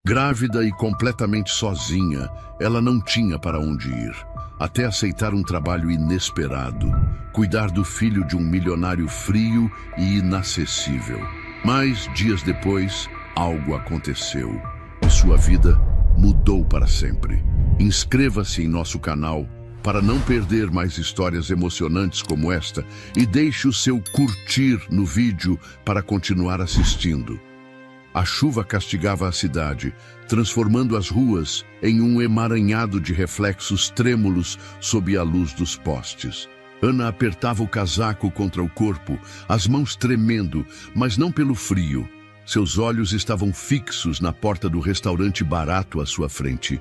Grávida e completamente sozinha, ela não tinha para onde ir, até aceitar um trabalho inesperado, cuidar do filho de um milionário frio e inacessível. Mas, dias depois, algo aconteceu e sua vida mudou para sempre. Inscreva-se em nosso canal para não perder mais histórias emocionantes como esta e deixe o seu curtir no vídeo para continuar assistindo. A chuva castigava a cidade, transformando as ruas em um emaranhado de reflexos trêmulos sob a luz dos postes. Ana apertava o casaco contra o corpo, as mãos tremendo, mas não pelo frio. Seus olhos estavam fixos na porta do restaurante barato à sua frente.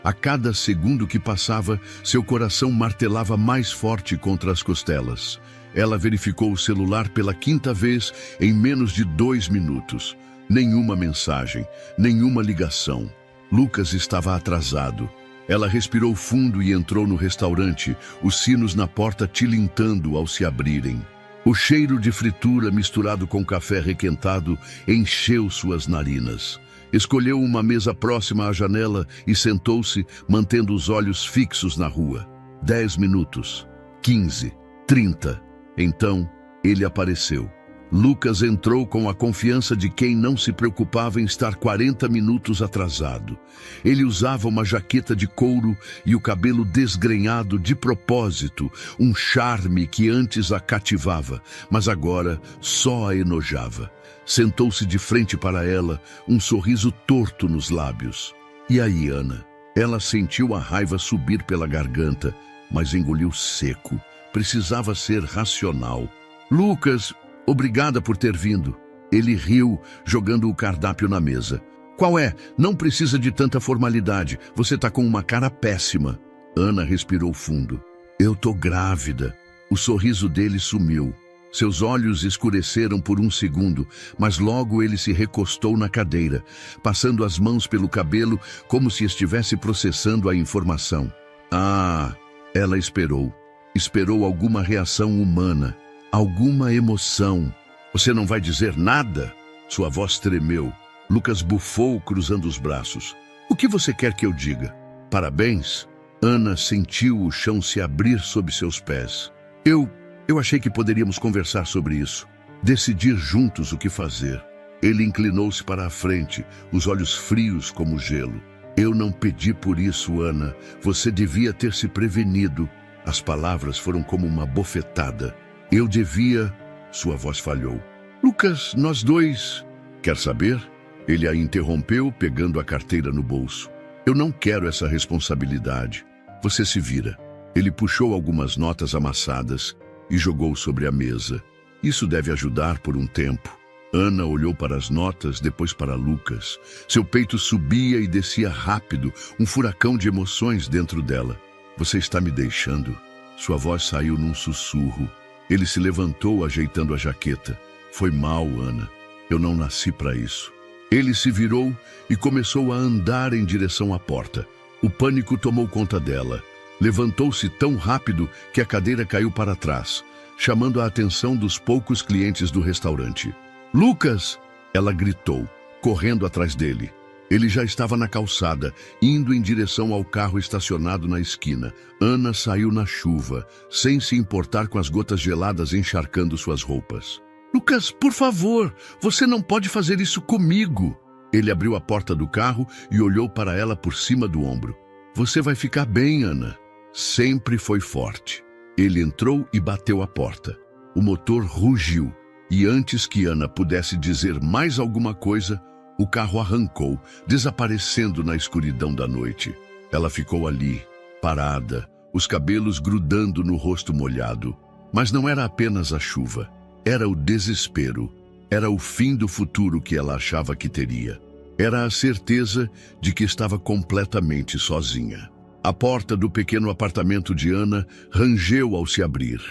A cada segundo que passava, seu coração martelava mais forte contra as costelas. Ela verificou o celular pela quinta vez em menos de 2 minutos. Nenhuma mensagem, nenhuma ligação. Lucas estava atrasado. Ela respirou fundo e entrou no restaurante, os sinos na porta tilintando ao se abrirem. O cheiro de fritura misturado com café requentado encheu suas narinas. Escolheu uma mesa próxima à janela e sentou-se, mantendo os olhos fixos na rua. 10 minutos, 15, 30. Então, ele apareceu. Lucas entrou com a confiança de quem não se preocupava em estar 40 minutos atrasado. Ele usava uma jaqueta de couro e o cabelo desgrenhado de propósito, um charme que antes a cativava, mas agora só a enojava. Sentou-se de frente para ela, um sorriso torto nos lábios. E aí, Ana? Ela sentiu a raiva subir pela garganta, mas engoliu seco. Precisava ser racional. Lucas, obrigada por ter vindo. Ele riu, jogando o cardápio na mesa. Qual é? Não precisa de tanta formalidade. Você tá com uma cara péssima. Ana respirou fundo. Eu tô grávida. O sorriso dele sumiu. Seus olhos escureceram por um segundo, mas logo ele se recostou na cadeira, passando as mãos pelo cabelo como se estivesse processando a informação. Ah, ela esperou. Esperou alguma reação humana. Alguma emoção. Você não vai dizer nada? Sua voz tremeu. Lucas bufou, cruzando os braços. O que você quer que eu diga? Parabéns? Ana sentiu o chão se abrir sob seus pés. Eu achei que poderíamos conversar sobre isso. Decidir juntos o que fazer. Ele inclinou-se para a frente, os olhos frios como gelo. Eu não pedi por isso, Ana. Você devia ter se prevenido. As palavras foram como uma bofetada. Eu devia... Sua voz falhou. Lucas, nós dois... Quer saber? Ele a interrompeu, pegando a carteira no bolso. Eu não quero essa responsabilidade. Você se vira. Ele puxou algumas notas amassadas e jogou sobre a mesa. Isso deve ajudar por um tempo. Ana olhou para as notas, depois para Lucas. Seu peito subia e descia rápido, um furacão de emoções dentro dela. Você está me deixando? Sua voz saiu num sussurro. Ele se levantou, ajeitando a jaqueta. Foi mal, Ana. Eu não nasci para isso. Ele se virou e começou a andar em direção à porta. O pânico tomou conta dela. Levantou-se tão rápido que a cadeira caiu para trás, chamando a atenção dos poucos clientes do restaurante. Lucas! Ela gritou, correndo atrás dele. Ele já estava na calçada, indo em direção ao carro estacionado na esquina. Ana saiu na chuva, sem se importar com as gotas geladas encharcando suas roupas. Lucas, por favor, você não pode fazer isso comigo. Ele abriu a porta do carro e olhou para ela por cima do ombro. Você vai ficar bem, Ana. Sempre foi forte. Ele entrou e bateu a porta. O motor rugiu, e antes que Ana pudesse dizer mais alguma coisa, o carro arrancou, desaparecendo na escuridão da noite. Ela ficou ali, parada, os cabelos grudando no rosto molhado. Mas não era apenas a chuva. Era o desespero. Era o fim do futuro que ela achava que teria. Era a certeza de que estava completamente sozinha. A porta do pequeno apartamento de Ana rangeu ao se abrir.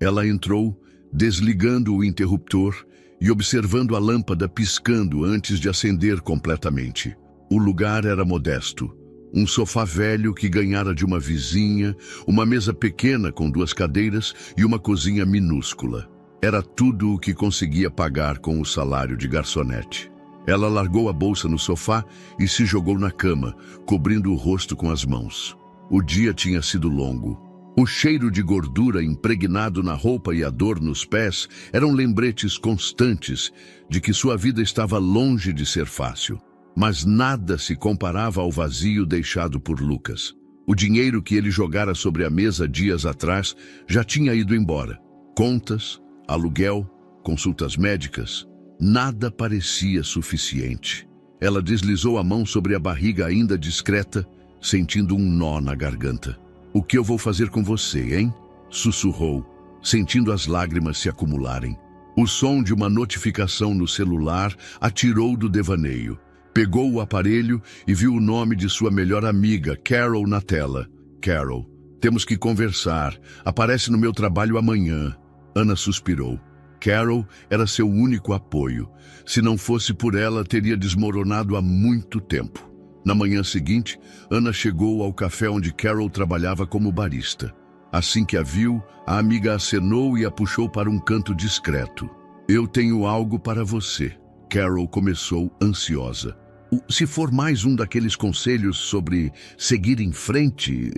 Ela entrou, desligando o interruptor e observando a lâmpada piscando antes de acender completamente. O lugar era modesto. Um sofá velho que ganhara de uma vizinha, uma mesa pequena com 2 cadeiras e uma cozinha minúscula. Era tudo o que conseguia pagar com o salário de garçonete. Ela largou a bolsa no sofá e se jogou na cama, cobrindo o rosto com as mãos. O dia tinha sido longo. O cheiro de gordura impregnado na roupa e a dor nos pés eram lembretes constantes de que sua vida estava longe de ser fácil. Mas nada se comparava ao vazio deixado por Lucas. O dinheiro que ele jogara sobre a mesa dias atrás já tinha ido embora. Contas, aluguel, consultas médicas, nada parecia suficiente. Ela deslizou a mão sobre a barriga ainda discreta, sentindo um nó na garganta. "O que eu vou fazer com você, hein?" sussurrou, sentindo as lágrimas se acumularem. O som de uma notificação no celular a tirou do devaneio. Pegou o aparelho e viu o nome de sua melhor amiga, Carol, na tela. "Carol, temos que conversar. Aparece no meu trabalho amanhã." Ana suspirou. Carol era seu único apoio. Se não fosse por ela, teria desmoronado há muito tempo. Na manhã seguinte, Ana chegou ao café onde Carol trabalhava como barista. Assim que a viu, a amiga acenou e a puxou para um canto discreto. "Eu tenho algo para você." Carol começou ansiosa. "Se for mais um daqueles conselhos sobre seguir em frente,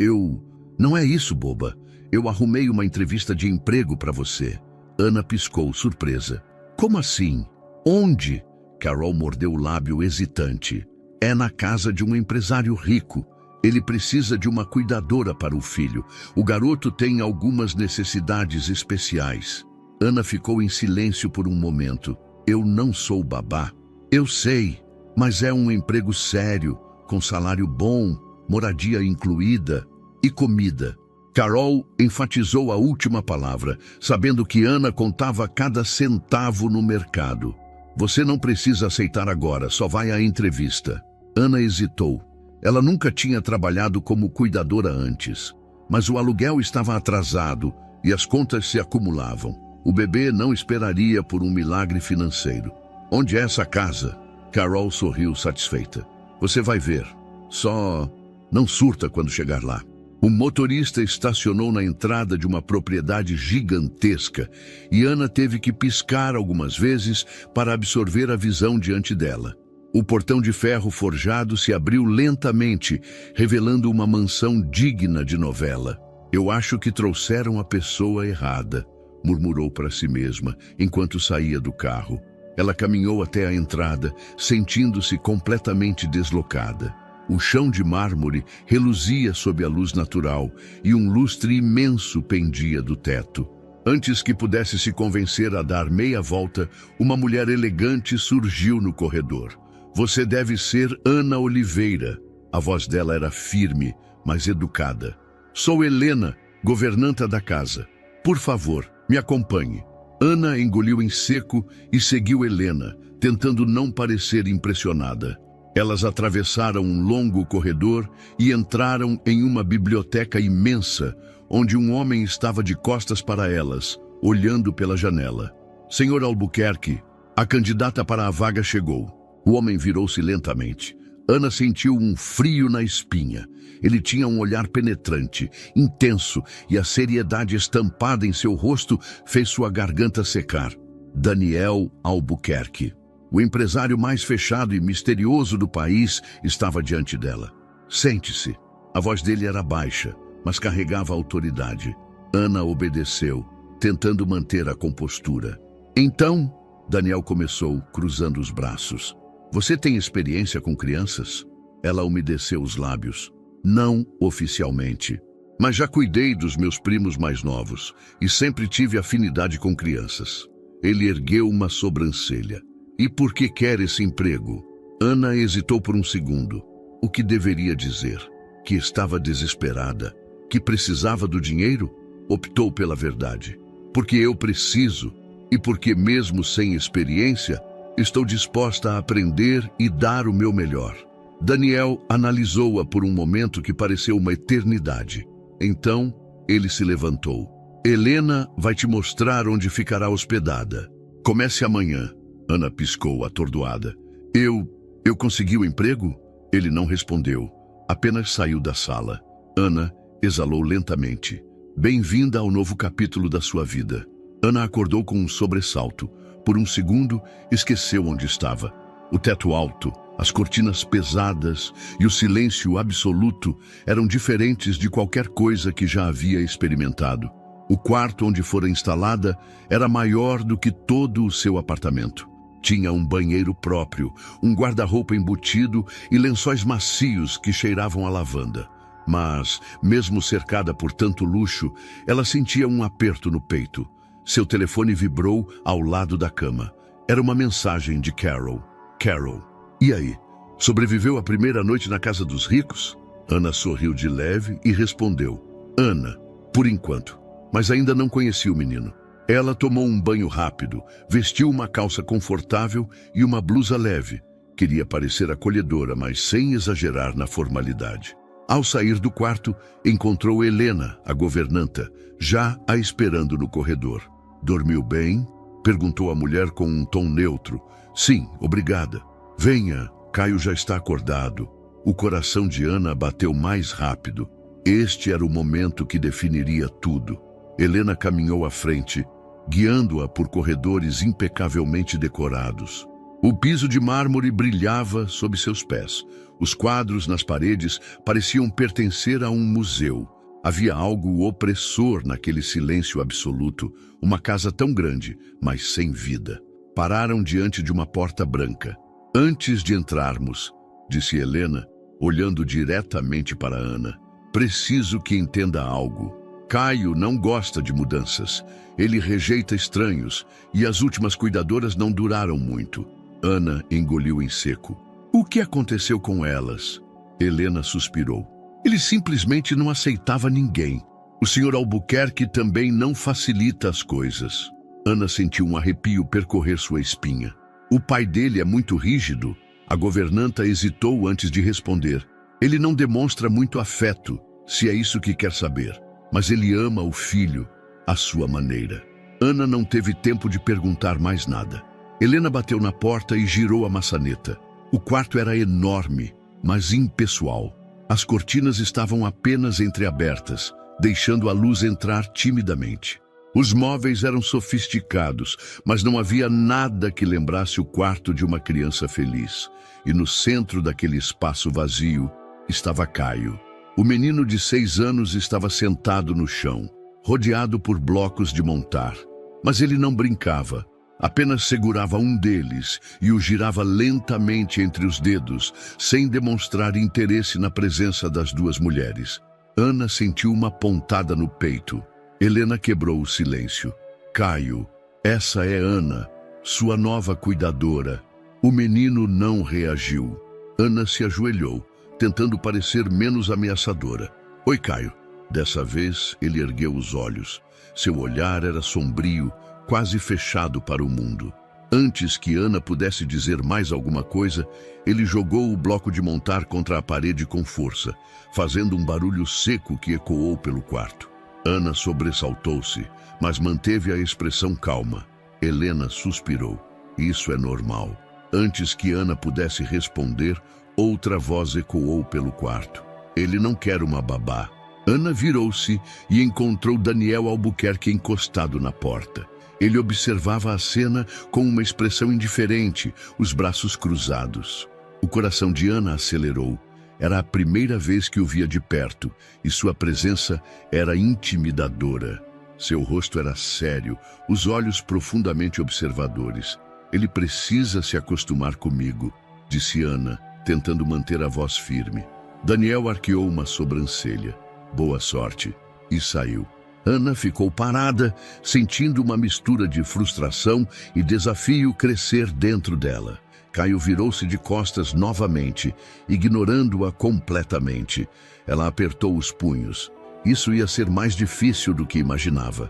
Não é isso, boba. Eu arrumei uma entrevista de emprego para você." Ana piscou, surpresa. "Como assim? Onde?" Carol mordeu o lábio hesitante. "É na casa de um empresário rico. Ele precisa de uma cuidadora para o filho. O garoto tem algumas necessidades especiais." Ana ficou em silêncio por um momento. "Eu não sou babá." "Eu sei, mas é um emprego sério, com salário bom, moradia incluída e comida." Carol enfatizou a última palavra, sabendo que Ana contava cada centavo no mercado. "Você não precisa aceitar agora, só vai à entrevista." Ana hesitou. Ela nunca tinha trabalhado como cuidadora antes, mas o aluguel estava atrasado e as contas se acumulavam. O bebê não esperaria por um milagre financeiro. "Onde é essa casa?" Carol sorriu satisfeita. "Você vai ver. Só não surta quando chegar lá." O motorista estacionou na entrada de uma propriedade gigantesca e Ana teve que piscar algumas vezes para absorver a visão diante dela. O portão de ferro forjado se abriu lentamente, revelando uma mansão digna de novela. "Eu acho que trouxeram a pessoa errada", murmurou para si mesma, enquanto saía do carro. Ela caminhou até a entrada, sentindo-se completamente deslocada. O chão de mármore reluzia sob a luz natural e um lustre imenso pendia do teto. Antes que pudesse se convencer a dar meia volta, uma mulher elegante surgiu no corredor. "Você deve ser Ana Oliveira." A voz dela era firme, mas educada. "Sou Helena, governanta da casa. Por favor, me acompanhe." Ana engoliu em seco e seguiu Helena, tentando não parecer impressionada. Elas atravessaram um longo corredor e entraram em uma biblioteca imensa, onde um homem estava de costas para elas, olhando pela janela. "Senhor Albuquerque, a candidata para a vaga chegou." O homem virou-se lentamente. Ana sentiu um frio na espinha. Ele tinha um olhar penetrante, intenso, e a seriedade estampada em seu rosto fez sua garganta secar. Daniel Albuquerque. O empresário mais fechado e misterioso do país estava diante dela. "Sente-se." A voz dele era baixa, mas carregava autoridade. Ana obedeceu, tentando manter a compostura. "Então," Daniel começou, cruzando os braços. "Você tem experiência com crianças?" Ela umedeceu os lábios. "Não oficialmente, mas já cuidei dos meus primos mais novos e sempre tive afinidade com crianças." Ele ergueu uma sobrancelha. "E por que quer esse emprego?" Ana hesitou por um segundo. O que deveria dizer? Que estava desesperada? Que precisava do dinheiro? Optou pela verdade. "Porque eu preciso, e porque mesmo sem experiência, estou disposta a aprender e dar o meu melhor." Daniel analisou-a por um momento que pareceu uma eternidade. Então, ele se levantou. "Helena vai te mostrar onde ficará hospedada. Comece amanhã." Ana piscou, atordoada. Eu consegui o emprego?" Ele não respondeu, apenas saiu da sala. Ana exalou lentamente. "Bem-vinda ao novo capítulo da sua vida." Ana acordou com um sobressalto. Por um segundo, esqueceu onde estava. O teto alto, as cortinas pesadas e o silêncio absoluto eram diferentes de qualquer coisa que já havia experimentado. O quarto onde fora instalada era maior do que todo o seu apartamento. Tinha um banheiro próprio, um guarda-roupa embutido e lençóis macios que cheiravam a lavanda. Mas, mesmo cercada por tanto luxo, ela sentia um aperto no peito. Seu telefone vibrou ao lado da cama. Era uma mensagem de Carol. Carol, e aí? Sobreviveu à primeira noite na casa dos ricos? Ana sorriu de leve e respondeu. Ana, por enquanto. Mas ainda não conhecia o menino. Ela tomou um banho rápido, vestiu uma calça confortável e uma blusa leve. Queria parecer acolhedora, mas sem exagerar na formalidade. Ao sair do quarto, encontrou Helena, a governanta, já a esperando no corredor. Dormiu bem? Perguntou a mulher com um tom neutro. Sim, obrigada. Venha, Caio já está acordado. O coração de Ana bateu mais rápido. Este era o momento que definiria tudo. Helena caminhou à frente, guiando-a por corredores impecavelmente decorados. O piso de mármore brilhava sob seus pés. Os quadros nas paredes pareciam pertencer a um museu. Havia algo opressor naquele silêncio absoluto, uma casa tão grande, mas sem vida. Pararam diante de uma porta branca. Antes de entrarmos, disse Helena, olhando diretamente para Ana, preciso que entenda algo. Caio não gosta de mudanças. Ele rejeita estranhos e as últimas cuidadoras não duraram muito. Ana engoliu em seco. O que aconteceu com elas? Helena suspirou. Ele simplesmente não aceitava ninguém. O Sr. Albuquerque também não facilita as coisas. Ana sentiu um arrepio percorrer sua espinha. O pai dele é muito rígido. A governanta hesitou antes de responder. Ele não demonstra muito afeto, se é isso que quer saber. Mas ele ama o filho, à sua maneira. Ana não teve tempo de perguntar mais nada. Helena bateu na porta e girou a maçaneta. O quarto era enorme, mas impessoal. As cortinas estavam apenas entreabertas, deixando a luz entrar timidamente. Os móveis eram sofisticados, mas não havia nada que lembrasse o quarto de uma criança feliz. E no centro daquele espaço vazio estava Caio. O menino de 6 anos estava sentado no chão, rodeado por blocos de montar. Mas ele não brincava. Apenas segurava um deles e o girava lentamente entre os dedos, sem demonstrar interesse na presença das duas mulheres. Ana sentiu uma pontada no peito. Helena quebrou o silêncio. Caio, essa é Ana, sua nova cuidadora. O menino não reagiu. Ana se ajoelhou, tentando parecer menos ameaçadora. Oi, Caio. Dessa vez, ele ergueu os olhos. Seu olhar era sombrio, quase fechado para o mundo. Antes que Ana pudesse dizer mais alguma coisa, ele jogou o bloco de montar contra a parede com força, fazendo um barulho seco que ecoou pelo quarto. Ana sobressaltou-se, mas manteve a expressão calma. Helena suspirou. Isso é normal. Antes que Ana pudesse responder, outra voz ecoou pelo quarto. Ele não quer uma babá. Ana virou-se e encontrou Daniel Albuquerque encostado na porta. Ele observava a cena com uma expressão indiferente, os braços cruzados. O coração de Ana acelerou. Era a primeira vez que o via de perto, e sua presença era intimidadora. Seu rosto era sério, os olhos profundamente observadores. Ele precisa se acostumar comigo, disse Ana, tentando manter a voz firme. Daniel arqueou uma sobrancelha. Boa sorte. E saiu. Ana ficou parada, sentindo uma mistura de frustração e desafio crescer dentro dela. Caio virou-se de costas novamente, ignorando-a completamente. Ela apertou os punhos. Isso ia ser mais difícil do que imaginava.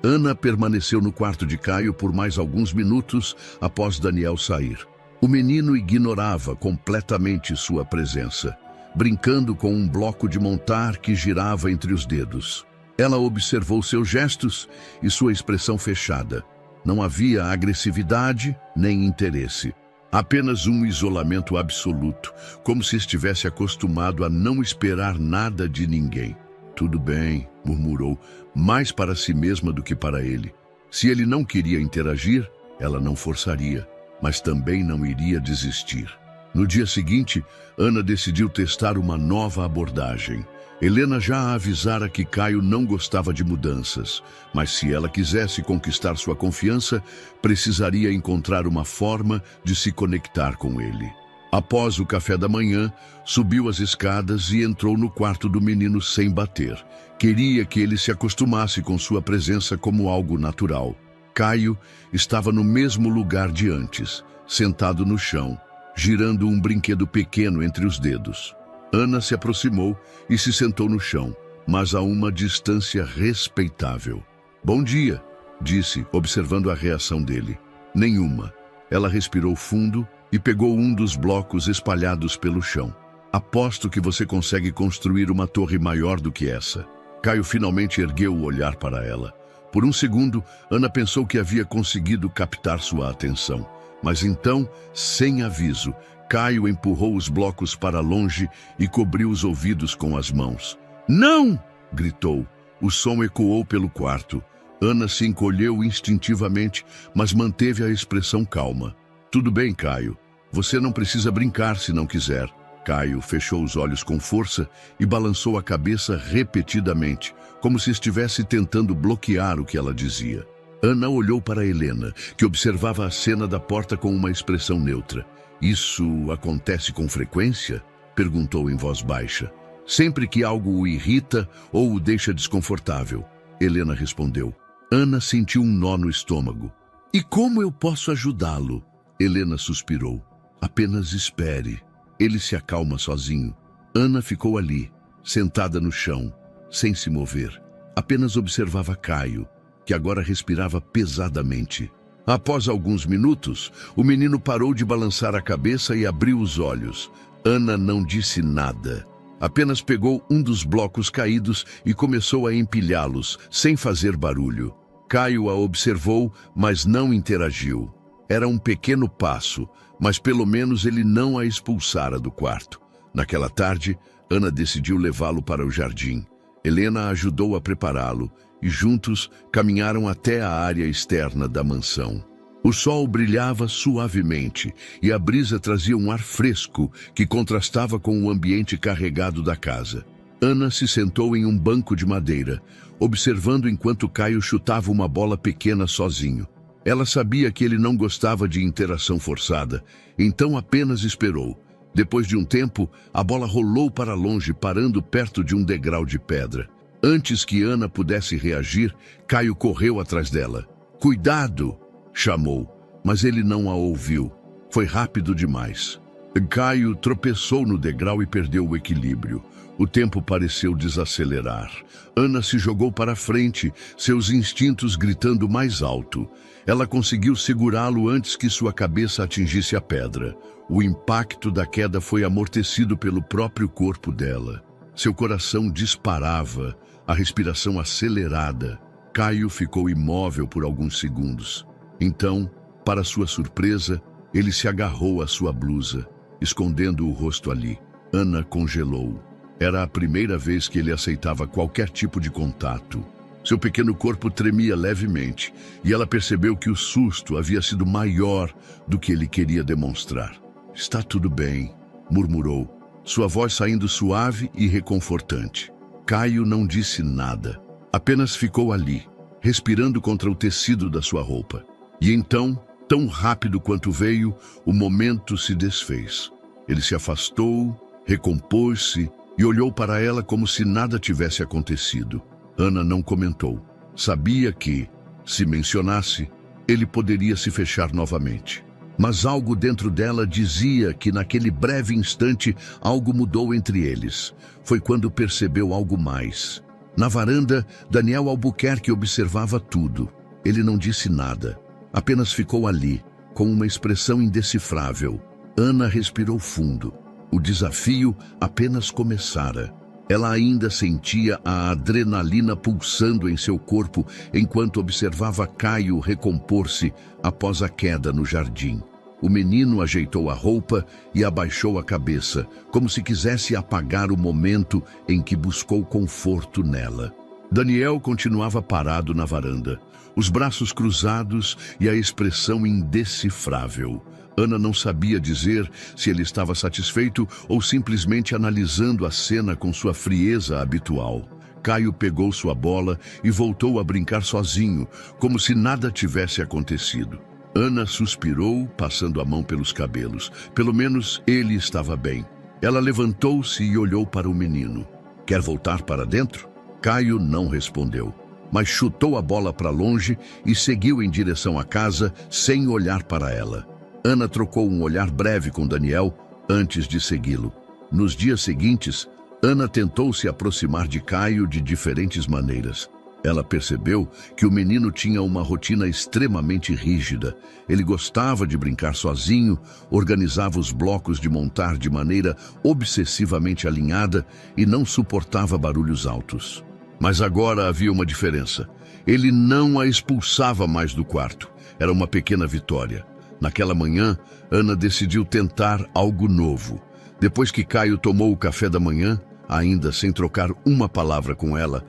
Ana permaneceu no quarto de Caio por mais alguns minutos após Daniel sair. O menino ignorava completamente sua presença, brincando com um bloco de montar que girava entre os dedos. Ela observou seus gestos e sua expressão fechada. Não havia agressividade nem interesse. Apenas um isolamento absoluto, como se estivesse acostumado a não esperar nada de ninguém. Tudo bem, murmurou, mais para si mesma do que para ele. Se ele não queria interagir, ela não forçaria. mas também não iria desistir. No dia seguinte, Ana decidiu testar uma nova abordagem. Helena já a avisara que Caio não gostava de mudanças, mas se ela quisesse conquistar sua confiança, precisaria encontrar uma forma de se conectar com ele. Após o café da manhã, subiu as escadas e entrou no quarto do menino sem bater. Queria que ele se acostumasse com sua presença como algo natural. Caio estava no mesmo lugar de antes, sentado no chão, girando um brinquedo pequeno entre os dedos. Ana se aproximou e se sentou no chão, mas a uma distância respeitável. "Bom dia", disse, observando a reação dele. Nenhuma. Ela respirou fundo e pegou um dos blocos espalhados pelo chão. "Aposto que você consegue construir uma torre maior do que essa." Caio finalmente ergueu o olhar para ela. Por um segundo, Ana pensou que havia conseguido captar sua atenção. Mas então, sem aviso, Caio empurrou os blocos para longe e cobriu os ouvidos com as mãos. "Não!" gritou. O som ecoou pelo quarto. Ana se encolheu instintivamente, mas manteve a expressão calma. "Tudo bem, Caio. Você não precisa brincar se não quiser." Caio fechou os olhos com força e balançou a cabeça repetidamente, como se estivesse tentando bloquear o que ela dizia. Ana olhou para Helena, que observava a cena da porta com uma expressão neutra. "Isso acontece com frequência?" perguntou em voz baixa. "Sempre que algo o irrita ou o deixa desconfortável." Helena respondeu. Ana sentiu um nó no estômago. "E como eu posso ajudá-lo?" Helena suspirou. "Apenas espere. Ele se acalma sozinho." Ana ficou ali, sentada no chão, sem se mover. Apenas observava Caio, que agora respirava pesadamente. Após alguns minutos, o menino parou de balançar a cabeça e abriu os olhos. Ana não disse nada. Apenas pegou um dos blocos caídos e começou a empilhá-los, sem fazer barulho. Caio a observou, mas não interagiu. Era um pequeno passo, mas pelo menos ele não a expulsara do quarto. Naquela tarde, Ana decidiu levá-lo para o jardim. Helena ajudou a prepará-lo e juntos caminharam até a área externa da mansão. O sol brilhava suavemente e a brisa trazia um ar fresco que contrastava com o ambiente carregado da casa. Ana se sentou em um banco de madeira, observando enquanto Caio chutava uma bola pequena sozinho. Ela sabia que ele não gostava de interação forçada, então apenas esperou. Depois de um tempo, a bola rolou para longe, parando perto de um degrau de pedra. Antes que Ana pudesse reagir, Caio correu atrás dela. "Cuidado!" chamou, mas ele não a ouviu. Foi rápido demais. Caio tropeçou no degrau e perdeu o equilíbrio. O tempo pareceu desacelerar. Ana se jogou para frente, seus instintos gritando mais alto. Ela conseguiu segurá-lo antes que sua cabeça atingisse a pedra. O impacto da queda foi amortecido pelo próprio corpo dela. Seu coração disparava, a respiração acelerada. Caio ficou imóvel por alguns segundos. Então, para sua surpresa, ele se agarrou à sua blusa, escondendo o rosto ali. Ana congelou. Era a primeira vez que ele aceitava qualquer tipo de contato. Seu pequeno corpo tremia levemente, e ela percebeu que o susto havia sido maior do que ele queria demonstrar. "Está tudo bem", murmurou, sua voz saindo suave e reconfortante. Caio não disse nada, apenas ficou ali, respirando contra o tecido da sua roupa. E então, tão rápido quanto veio, o momento se desfez. Ele se afastou, recompôs-se e olhou para ela como se nada tivesse acontecido. Ana não comentou. Sabia que, se mencionasse, ele poderia se fechar novamente. Mas algo dentro dela dizia que naquele breve instante algo mudou entre eles. Foi quando percebeu algo mais. Na varanda, Daniel Albuquerque observava tudo. Ele não disse nada. Apenas ficou ali, com uma expressão indecifrável. Ana respirou fundo. O desafio apenas começara. Ela ainda sentia a adrenalina pulsando em seu corpo enquanto observava Caio recompor-se após a queda no jardim. O menino ajeitou a roupa e abaixou a cabeça, como se quisesse apagar o momento em que buscou conforto nela. Daniel continuava parado na varanda, os braços cruzados e a expressão indecifrável. Ana não sabia dizer se ele estava satisfeito ou simplesmente analisando a cena com sua frieza habitual. Caio pegou sua bola e voltou a brincar sozinho, como se nada tivesse acontecido. Ana suspirou, passando a mão pelos cabelos. Pelo menos ele estava bem. Ela levantou-se e olhou para o menino. Quer voltar para dentro? Caio não respondeu, mas chutou a bola para longe e seguiu em direção à casa sem olhar para ela. Ana trocou um olhar breve com Daniel antes de segui-lo. Nos dias seguintes, Ana tentou se aproximar de Caio de diferentes maneiras. Ela percebeu que o menino tinha uma rotina extremamente rígida. Ele gostava de brincar sozinho, organizava os blocos de montar de maneira obsessivamente alinhada e não suportava barulhos altos. Mas agora havia uma diferença. Ele não a expulsava mais do quarto. Era uma pequena vitória. Naquela manhã, Ana decidiu tentar algo novo. Depois que Caio tomou o café da manhã, ainda sem trocar uma palavra com ela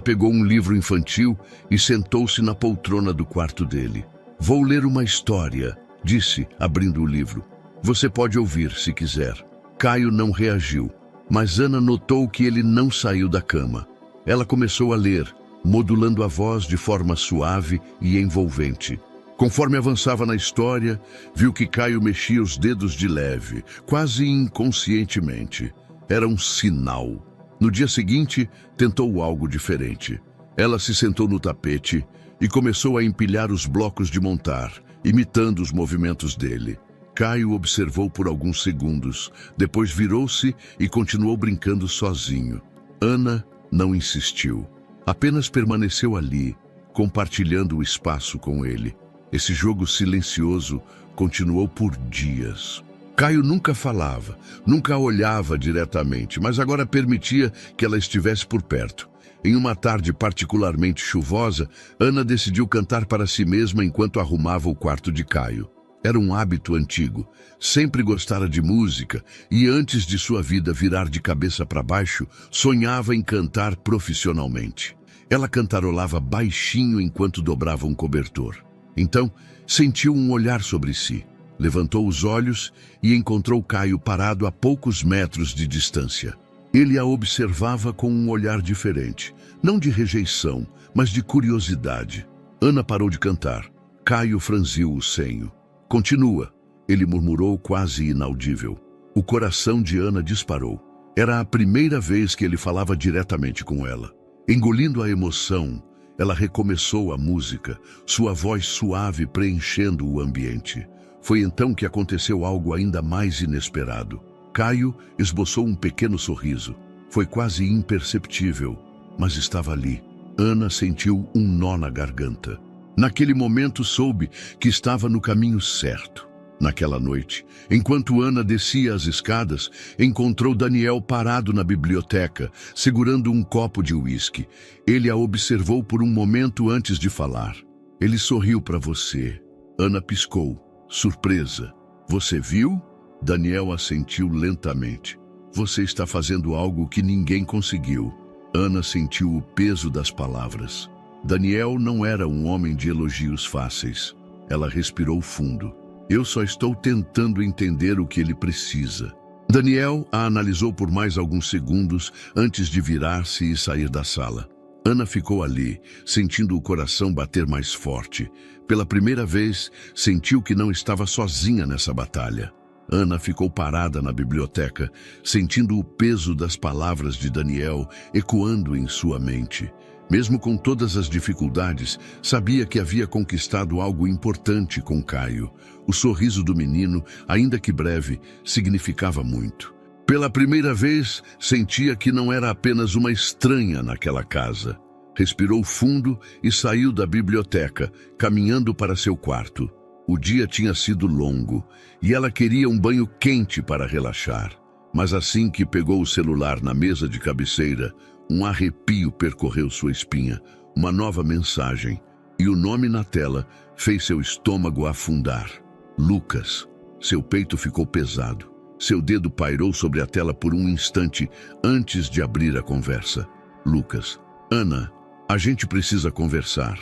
pegou um livro infantil e sentou-se na poltrona do quarto dele. "Vou ler uma história", disse, abrindo o livro. "Você pode ouvir se quiser." Caio não reagiu, mas Ana notou que ele não saiu da cama. Ela começou a ler, modulando a voz de forma suave e envolvente. Conforme avançava na história, viu que Caio mexia os dedos de leve, quase inconscientemente. Era um sinal. No dia seguinte, tentou algo diferente. Ela se sentou no tapete e começou a empilhar os blocos de montar, imitando os movimentos dele. Caio observou por alguns segundos, depois virou-se e continuou brincando sozinho. Ana não insistiu, apenas permaneceu ali, compartilhando o espaço com ele. Esse jogo silencioso continuou por dias. Caio nunca falava, nunca a olhava diretamente, mas agora permitia que ela estivesse por perto. Em uma tarde particularmente chuvosa, Ana decidiu cantar para si mesma enquanto arrumava o quarto de Caio. Era um hábito antigo. Sempre gostara de música e antes de sua vida virar de cabeça para baixo, sonhava em cantar profissionalmente. Ela cantarolava baixinho enquanto dobrava um cobertor. Então, sentiu um olhar sobre si. Levantou os olhos e encontrou Caio parado a poucos metros de distância. Ele a observava com um olhar diferente, não de rejeição, mas de curiosidade. Ana parou de cantar. Caio franziu o senho. "Continua", ele murmurou quase inaudível. O coração de Ana disparou. Era a primeira vez que ele falava diretamente com ela. Engolindo a emoção, ela recomeçou a música, sua voz suave preenchendo o ambiente. Foi então que aconteceu algo ainda mais inesperado. Caio esboçou um pequeno sorriso. Foi quase imperceptível, mas estava ali. Ana sentiu um nó na garganta. Naquele momento soube que estava no caminho certo. Naquela noite, enquanto Ana descia as escadas, encontrou Daniel parado na biblioteca, segurando um copo de uísque. Ele a observou por um momento antes de falar. "Ele sorriu para você." Ana piscou, surpresa. "Você viu?" Daniel assentiu lentamente. "Você está fazendo algo que ninguém conseguiu." Ana sentiu o peso das palavras. Daniel não era um homem de elogios fáceis. Ela respirou fundo. "Eu só estou tentando entender o que ele precisa." Daniel a analisou por mais alguns segundos antes de virar-se e sair da sala. Ana ficou ali, sentindo o coração bater mais forte. Pela primeira vez, sentiu que não estava sozinha nessa batalha. Ana ficou parada na biblioteca, sentindo o peso das palavras de Daniel ecoando em sua mente. Mesmo com todas as dificuldades, sabia que havia conquistado algo importante com Caio. O sorriso do menino, ainda que breve, significava muito. Pela primeira vez, sentia que não era apenas uma estranha naquela casa. Respirou fundo e saiu da biblioteca, caminhando para seu quarto. O dia tinha sido longo e ela queria um banho quente para relaxar. Mas assim que pegou o celular na mesa de cabeceira, um arrepio percorreu sua espinha, uma nova mensagem, e o nome na tela fez seu estômago afundar. Lucas. Seu peito ficou pesado. Seu dedo pairou sobre a tela por um instante antes de abrir a conversa. Lucas. Ana, A gente precisa conversar.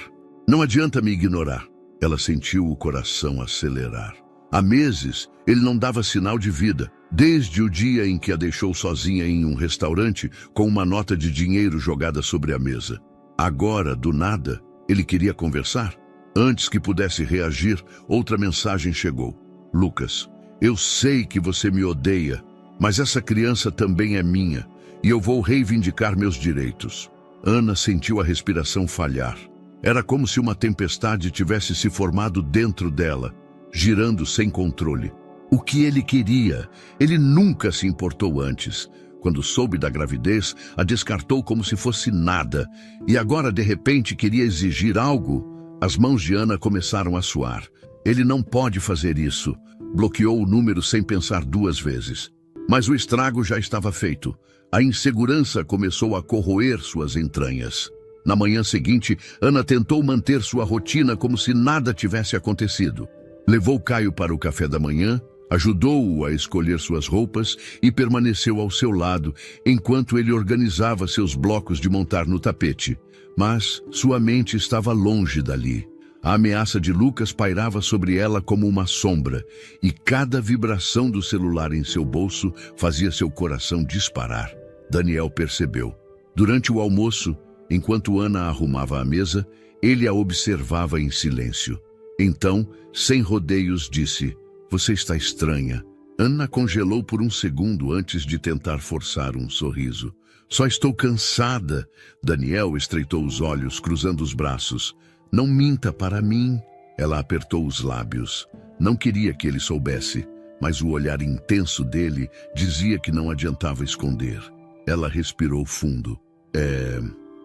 Não adianta me ignorar. Ela sentiu o coração acelerar. Há meses, ele não dava sinal de vida, desde o dia em que a deixou sozinha em um restaurante com uma nota de dinheiro jogada sobre a mesa. Agora, do nada, ele queria conversar. Antes que pudesse reagir, outra mensagem chegou. Lucas, eu sei que você me odeia, mas essa criança também é minha, e eu vou reivindicar meus direitos. Ana sentiu a respiração falhar. Era como se uma tempestade tivesse se formado dentro dela, girando sem controle. O que ele queria? Ele nunca se importou antes. Quando soube da gravidez, a descartou como se fosse nada. E agora, de repente, queria exigir algo. As mãos de Ana começaram a suar. Ele não pode fazer isso. Bloqueou o número sem pensar duas vezes. Mas o estrago já estava feito. A insegurança começou a corroer suas entranhas. Na manhã seguinte, Ana tentou manter sua rotina como se nada tivesse acontecido. Levou Caio para o café da manhã, ajudou-o a escolher suas roupas e permaneceu ao seu lado enquanto ele organizava seus blocos de montar no tapete. Mas sua mente estava longe dali. A ameaça de Lucas pairava sobre ela como uma sombra, e cada vibração do celular em seu bolso fazia seu coração disparar. Daniel percebeu. Durante o almoço, enquanto Ana arrumava a mesa, ele a observava em silêncio. Então, sem rodeios, disse: "Você está estranha." Ana congelou por um segundo antes de tentar forçar um sorriso. "Só estou cansada." Daniel estreitou os olhos, cruzando os braços. "Não minta para mim." Ela apertou os lábios. Não queria que ele soubesse, mas o olhar intenso dele dizia que não adiantava esconder. Ela respirou fundo.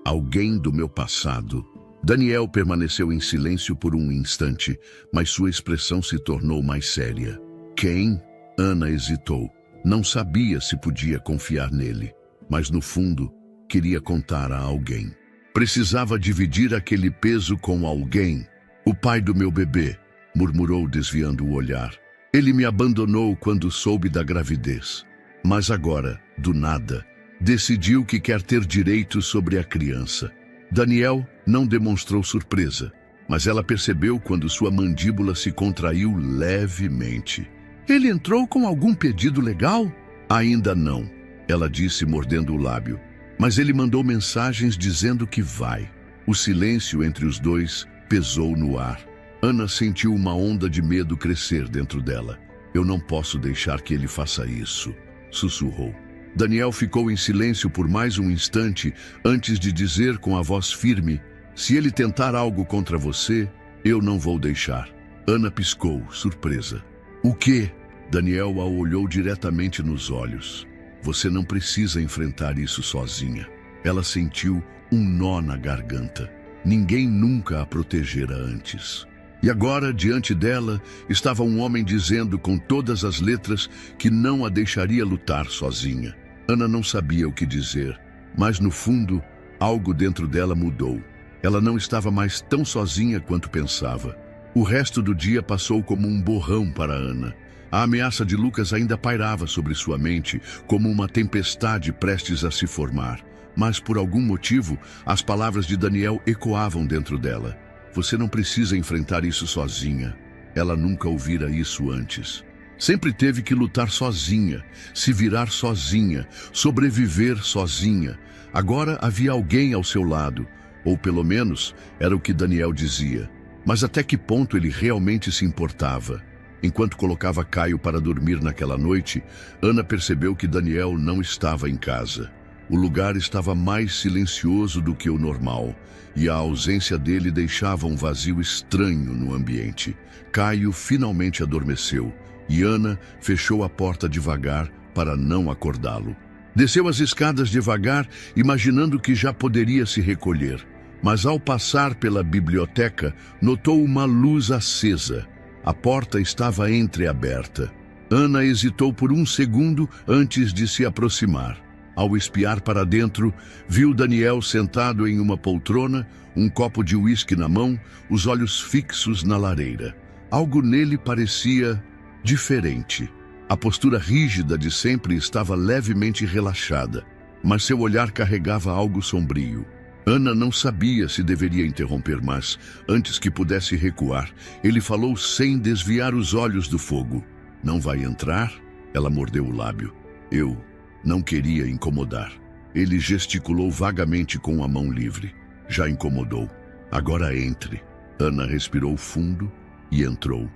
Alguém do meu passado." Daniel permaneceu em silêncio por um instante, mas sua expressão se tornou mais séria. "Quem?" Ana hesitou. Não sabia se podia confiar nele, mas no fundo, queria contar a alguém. Precisava dividir aquele peso com alguém. "O pai do meu bebê", murmurou, desviando o olhar. "Ele me abandonou quando soube da gravidez. Mas agora, do nada, decidiu que quer ter direitos sobre a criança." Daniel não demonstrou surpresa, mas ela percebeu quando sua mandíbula se contraiu levemente. "Ele entrou com algum pedido legal?" "Ainda não," ela disse, mordendo o lábio. "Mas ele mandou mensagens dizendo que vai." O silêncio entre os dois pesou no ar. Ana sentiu uma onda de medo crescer dentro dela. "Eu não posso deixar que ele faça isso", sussurrou. Daniel ficou em silêncio por mais um instante antes de dizer com a voz firme: "Se ele tentar algo contra você, eu não vou deixar." Ana piscou, surpresa. "O quê?" Daniel a olhou diretamente nos olhos. "Você não precisa enfrentar isso sozinha." Ela sentiu um nó na garganta. Ninguém nunca a protegera antes. E agora, diante dela, estava um homem dizendo com todas as letras que não a deixaria lutar sozinha. Ana não sabia o que dizer, mas no fundo, algo dentro dela mudou. Ela não estava mais tão sozinha quanto pensava. O resto do dia passou como um borrão para Ana. A ameaça de Lucas ainda pairava sobre sua mente, como uma tempestade prestes a se formar. Mas, por algum motivo, as palavras de Daniel ecoavam dentro dela. "Você não precisa enfrentar isso sozinha." Ela nunca ouvira isso antes. Sempre teve que lutar sozinha, se virar sozinha, sobreviver sozinha. Agora havia alguém ao seu lado, ou pelo menos era o que Daniel dizia. Mas até que ponto ele realmente se importava? Enquanto colocava Caio para dormir naquela noite, Ana percebeu que Daniel não estava em casa. O lugar estava mais silencioso do que o normal, e a ausência dele deixava um vazio estranho no ambiente. Caio finalmente adormeceu, e Ana fechou a porta devagar para não acordá-lo. Desceu as escadas devagar, imaginando que já poderia se recolher. Mas ao passar pela biblioteca, notou uma luz acesa. A porta estava entreaberta. Ana hesitou por um segundo antes de se aproximar. Ao espiar para dentro, viu Daniel sentado em uma poltrona, um copo de uísque na mão, os olhos fixos na lareira. Algo nele parecia diferente. A postura rígida de sempre estava levemente relaxada, mas seu olhar carregava algo sombrio. Ana não sabia se deveria interromper, mas, antes que pudesse recuar, ele falou sem desviar os olhos do fogo. Não vai entrar? Ela mordeu o lábio. Eu não queria incomodar. Ele gesticulou vagamente com a mão livre. Já incomodou. Agora entre. Ana respirou fundo e entrou.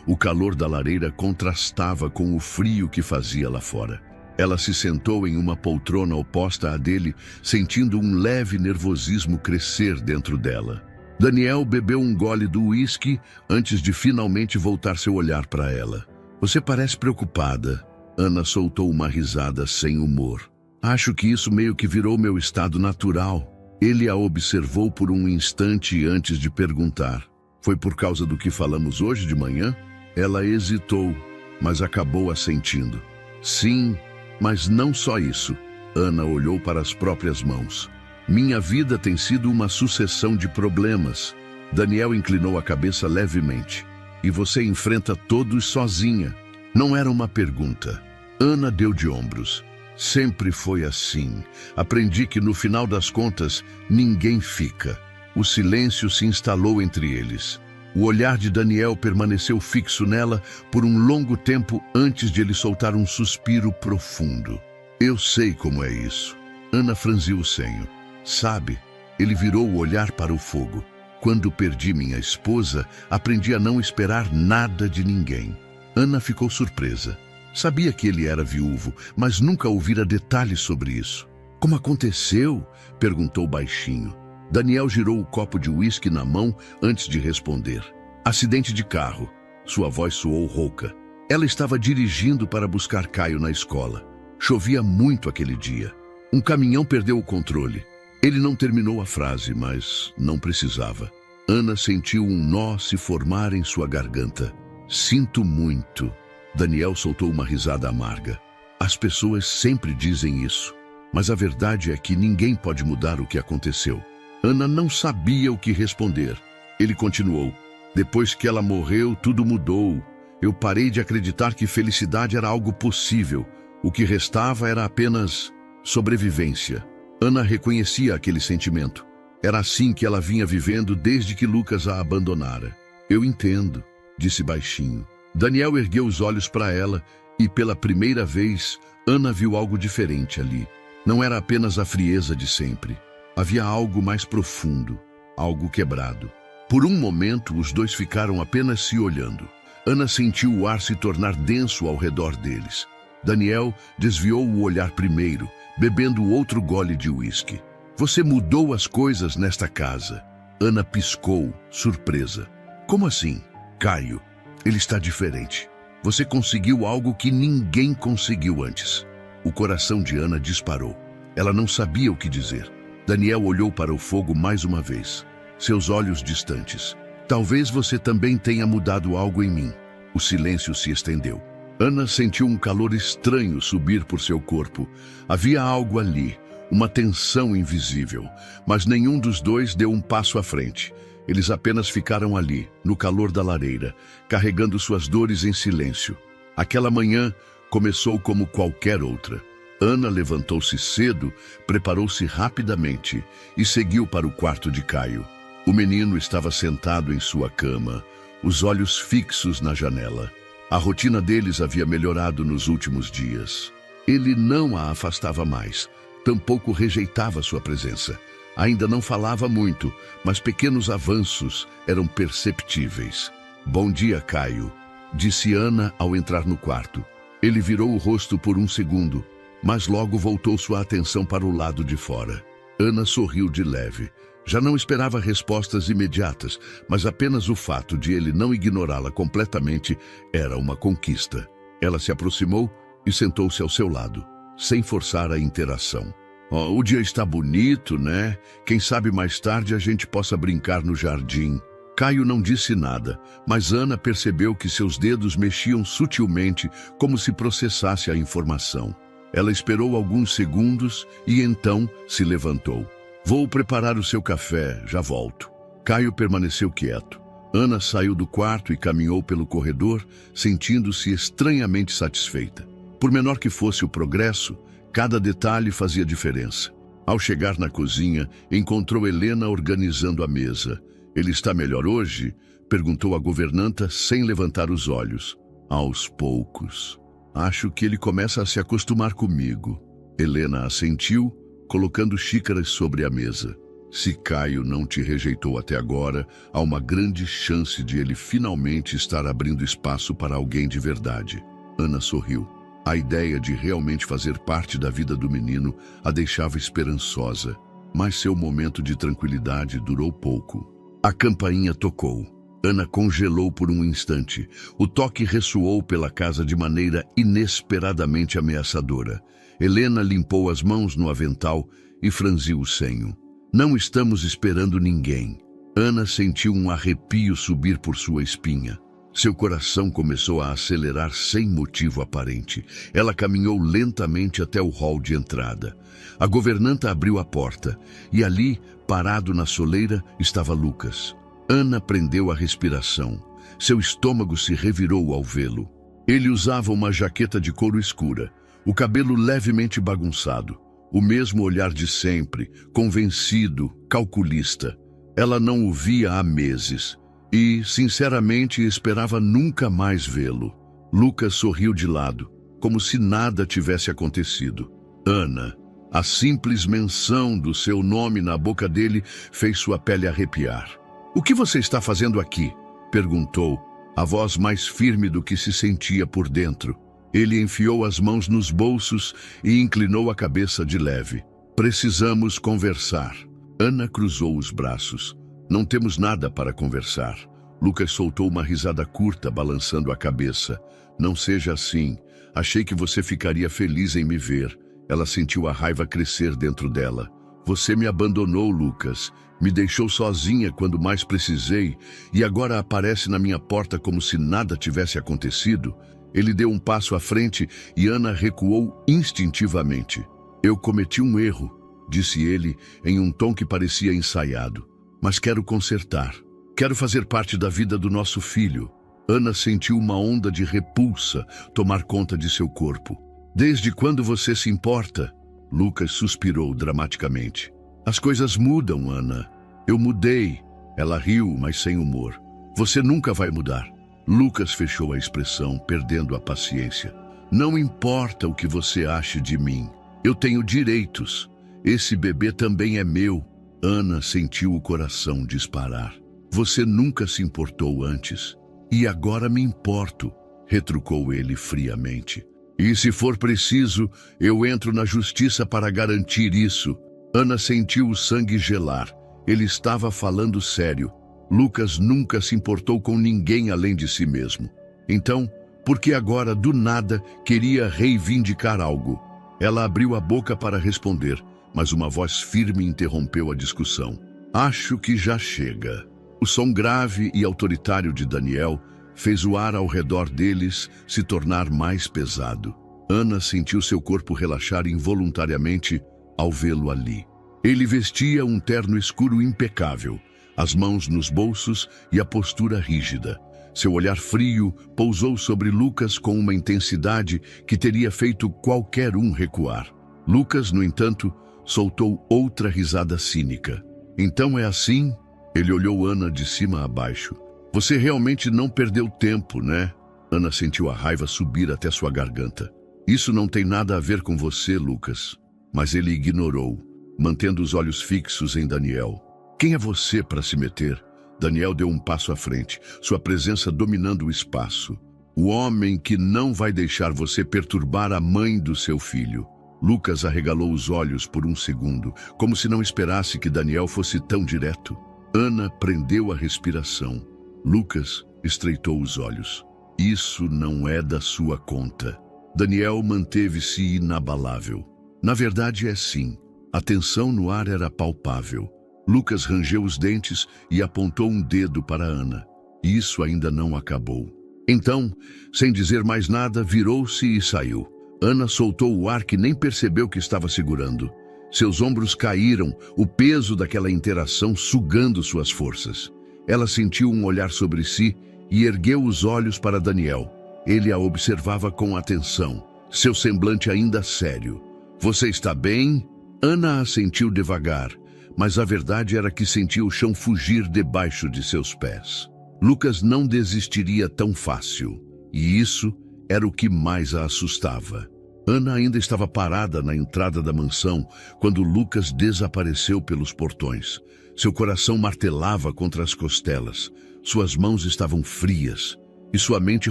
O calor da lareira contrastava com o frio que fazia lá fora. Ela se sentou em uma poltrona oposta à dele, sentindo um leve nervosismo crescer dentro dela. Daniel bebeu um gole do uísque antes de finalmente voltar seu olhar para ela. Você parece preocupada. Ana soltou uma risada sem humor. Acho que isso meio que virou meu estado natural. Ele a observou por um instante antes de perguntar. Foi por causa do que falamos hoje de manhã? Ela hesitou, mas acabou assentindo. Sim, mas não só isso. Ana olhou para as próprias mãos. Minha vida tem sido uma sucessão de problemas. Daniel inclinou a cabeça levemente. E você enfrenta todos sozinha. Não era uma pergunta. Ana deu de ombros. Sempre foi assim. Aprendi que no final das contas, ninguém fica. O silêncio se instalou entre eles. O olhar de Daniel permaneceu fixo nela por um longo tempo antes de ele soltar um suspiro profundo. Eu sei como é isso. Ana franziu o senho. Sabe, ele virou o olhar para o fogo. Quando perdi minha esposa, aprendi a não esperar nada de ninguém. Ana ficou surpresa. Sabia que ele era viúvo, mas nunca ouvira detalhes sobre isso. Como aconteceu? Perguntou baixinho. Daniel girou o copo de uísque na mão antes de responder. Acidente de carro. Sua voz soou rouca. Ela estava dirigindo para buscar Caio na escola. Chovia muito aquele dia. Um caminhão perdeu o controle. Ele não terminou a frase, mas não precisava. Ana sentiu um nó se formar em sua garganta. Sinto muito. Daniel soltou uma risada amarga. As pessoas sempre dizem isso, mas a verdade é que ninguém pode mudar o que aconteceu. Ana não sabia o que responder. Ele continuou. Depois que ela morreu, tudo mudou. Eu parei de acreditar que felicidade era algo possível. O que restava era apenas sobrevivência. Ana reconhecia aquele sentimento. Era assim que ela vinha vivendo desde que Lucas a abandonara. Eu entendo, disse baixinho. Daniel ergueu os olhos para ela e, pela primeira vez, Ana viu algo diferente ali. Não era apenas a frieza de sempre. Havia algo mais profundo, algo quebrado. Por um momento, os dois ficaram apenas se olhando. Ana sentiu o ar se tornar denso ao redor deles. Daniel desviou o olhar primeiro, bebendo outro gole de uísque. Você mudou as coisas nesta casa. Ana piscou, surpresa. Como assim? Caio, ele está diferente. Você conseguiu algo que ninguém conseguiu antes. O coração de Ana disparou. Ela não sabia o que dizer. Daniel olhou para o fogo mais uma vez. Seus olhos distantes. Talvez você também tenha mudado algo em mim. O silêncio se estendeu. Ana sentiu um calor estranho subir por seu corpo. Havia algo ali, uma tensão invisível, mas nenhum dos dois deu um passo à frente. Eles apenas ficaram ali, no calor da lareira, carregando suas dores em silêncio. Aquela manhã começou como qualquer outra. Ana levantou-se cedo, preparou-se rapidamente e seguiu para o quarto de Caio. O menino estava sentado em sua cama, os olhos fixos na janela. A rotina deles havia melhorado nos últimos dias. Ele não a afastava mais, tampouco rejeitava sua presença. Ainda não falava muito, mas pequenos avanços eram perceptíveis. Bom dia, Caio, disse Ana ao entrar no quarto. Ele virou o rosto por um segundo, mas logo voltou sua atenção para o lado de fora. Ana sorriu de leve. Já não esperava respostas imediatas, mas apenas o fato de ele não ignorá-la completamente era uma conquista. Ela se aproximou e sentou-se ao seu lado, sem forçar a interação. O dia está bonito, né? Quem sabe mais tarde a gente possa brincar no jardim. Caio não disse nada, mas Ana percebeu que seus dedos mexiam sutilmente, como se processasse a informação. Ela esperou alguns segundos e então se levantou. Vou preparar o seu café, já volto. Caio permaneceu quieto. Ana saiu do quarto e caminhou pelo corredor, sentindo-se estranhamente satisfeita. Por menor que fosse o progresso, cada detalhe fazia diferença. Ao chegar na cozinha, encontrou Helena organizando a mesa. Ele está melhor hoje? Perguntou a governanta sem levantar os olhos. Aos poucos. Acho que ele começa a se acostumar comigo. Helena assentiu, colocando xícaras sobre a mesa. Se Caio não te rejeitou até agora, há uma grande chance de ele finalmente estar abrindo espaço para alguém de verdade. Ana sorriu. A ideia de realmente fazer parte da vida do menino a deixava esperançosa, mas seu momento de tranquilidade durou pouco. A campainha tocou. Ana congelou por um instante. O toque ressoou pela casa de maneira inesperadamente ameaçadora. Helena limpou as mãos no avental e franziu o senho. Não estamos esperando ninguém. Ana sentiu um arrepio subir por sua espinha. Seu coração começou a acelerar sem motivo aparente. Ela caminhou lentamente até o hall de entrada. A governanta abriu a porta e ali, parado na soleira, estava Lucas. Ana prendeu a respiração. Seu estômago se revirou ao vê-lo. Ele usava uma jaqueta de couro escura, o cabelo levemente bagunçado, o mesmo olhar de sempre, convencido, calculista. Ela não o via há meses. E, sinceramente, esperava nunca mais vê-lo. Lucas sorriu de lado, como se nada tivesse acontecido. Ana, a simples menção do seu nome na boca dele fez sua pele arrepiar. "O que você está fazendo aqui?" perguntou, a voz mais firme do que se sentia por dentro. Ele enfiou as mãos nos bolsos e inclinou a cabeça de leve. "Precisamos conversar." Ana cruzou os braços. "Não temos nada para conversar." Lucas soltou uma risada curta, balançando a cabeça. "Não seja assim. Achei que você ficaria feliz em me ver." Ela sentiu a raiva crescer dentro dela. "Você me abandonou, Lucas. Me deixou sozinha quando mais precisei e agora aparece na minha porta como se nada tivesse acontecido." Ele deu um passo à frente e Ana recuou instintivamente. "Eu cometi um erro", disse ele em um tom que parecia ensaiado. "Mas quero consertar. Quero fazer parte da vida do nosso filho." Ana sentiu uma onda de repulsa tomar conta de seu corpo. "Desde quando você se importa?" Lucas suspirou dramaticamente. "As coisas mudam, Ana." "Eu mudei." Ela riu, mas sem humor. "Você nunca vai mudar." Lucas fechou a expressão, perdendo a paciência. "Não importa o que você ache de mim. Eu tenho direitos. Esse bebê também é meu." Ana sentiu o coração disparar. "Você nunca se importou antes. E agora me importo", retrucou ele friamente. "E se for preciso, eu entro na justiça para garantir isso." Ana sentiu o sangue gelar. Ele estava falando sério. Lucas nunca se importou com ninguém além de si mesmo. Então, por que agora, do nada, queria reivindicar algo? Ela abriu a boca para responder, mas uma voz firme interrompeu a discussão. "Acho que já chega." O som grave e autoritário de Daniel fez o ar ao redor deles se tornar mais pesado. Ana sentiu seu corpo relaxar involuntariamente ao vê-lo ali. Ele vestia um terno escuro impecável, as mãos nos bolsos e a postura rígida. Seu olhar frio pousou sobre Lucas com uma intensidade que teria feito qualquer um recuar. Lucas, no entanto, soltou outra risada cínica. "Então é assim?" Ele olhou Ana de cima a baixo. "Você realmente não perdeu tempo, né?" Ana sentiu a raiva subir até sua garganta. "Isso não tem nada a ver com você, Lucas." Mas ele ignorou, mantendo os olhos fixos em Daniel. "Quem é você para se meter?" Daniel deu um passo à frente, sua presença dominando o espaço. "O homem que não vai deixar você perturbar a mãe do seu filho." Lucas arregalou os olhos por um segundo, como se não esperasse que Daniel fosse tão direto. Ana prendeu a respiração. Lucas estreitou os olhos. "Isso não é da sua conta." Daniel manteve-se inabalável. "Na verdade é sim." A tensão no ar era palpável. Lucas rangeu os dentes e apontou um dedo para Ana. Isso ainda não acabou. Então, sem dizer mais nada, virou-se e saiu. Ana soltou o ar que nem percebeu que estava segurando. Seus ombros caíram, o peso daquela interação sugando suas forças. Ela sentiu um olhar sobre si e ergueu os olhos para Daniel. Ele a observava com atenção, seu semblante ainda sério. "Você está bem?" Ana assentiu devagar, mas a verdade era que sentia o chão fugir debaixo de seus pés. Lucas não desistiria tão fácil, e isso era o que mais a assustava. Ana ainda estava parada na entrada da mansão quando Lucas desapareceu pelos portões. Seu coração martelava contra as costelas, suas mãos estavam frias e sua mente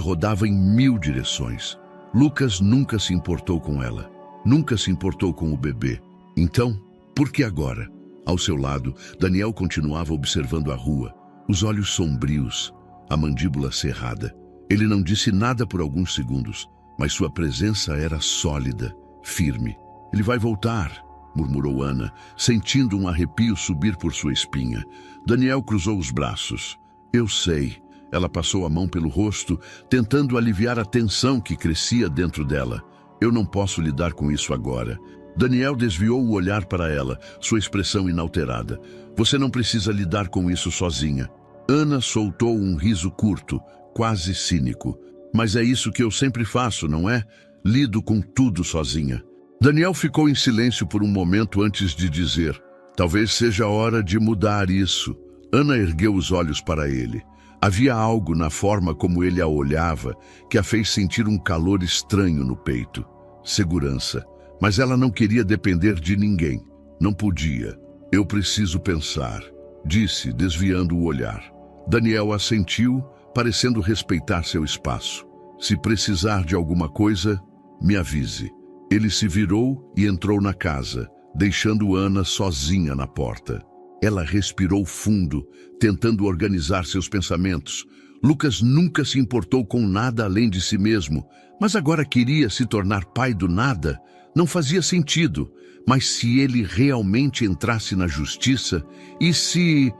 rodava em 1000 direções. Lucas nunca se importou com ela, nunca se importou com o bebê. Então, por que agora? Ao seu lado, Daniel continuava observando a rua, os olhos sombrios, a mandíbula cerrada. Ele não disse nada por alguns segundos, mas sua presença era sólida, firme. Ele vai voltar, murmurou Ana, sentindo um arrepio subir por sua espinha. Daniel cruzou os braços. Eu sei. Ela passou a mão pelo rosto, tentando aliviar a tensão que crescia dentro dela. Eu não posso lidar com isso agora. Daniel desviou o olhar para ela, sua expressão inalterada. Você não precisa lidar com isso sozinha. Ana soltou um riso curto, quase cínico. Mas é isso que eu sempre faço, não é? Lido com tudo sozinha. Daniel ficou em silêncio por um momento antes de dizer: talvez seja a hora de mudar isso. Ana ergueu os olhos para ele. Havia algo na forma como ele a olhava que a fez sentir um calor estranho no peito. Segurança. Mas ela não queria depender de ninguém. Não podia. Eu preciso pensar, disse, desviando o olhar. Daniel assentiu, parecendo respeitar seu espaço. Se precisar de alguma coisa, me avise. Ele se virou e entrou na casa, deixando Ana sozinha na porta. Ela respirou fundo, tentando organizar seus pensamentos. Lucas nunca se importou com nada além de si mesmo, mas agora queria se tornar pai do nada. Não fazia sentido, mas se ele realmente entrasse na justiça, e se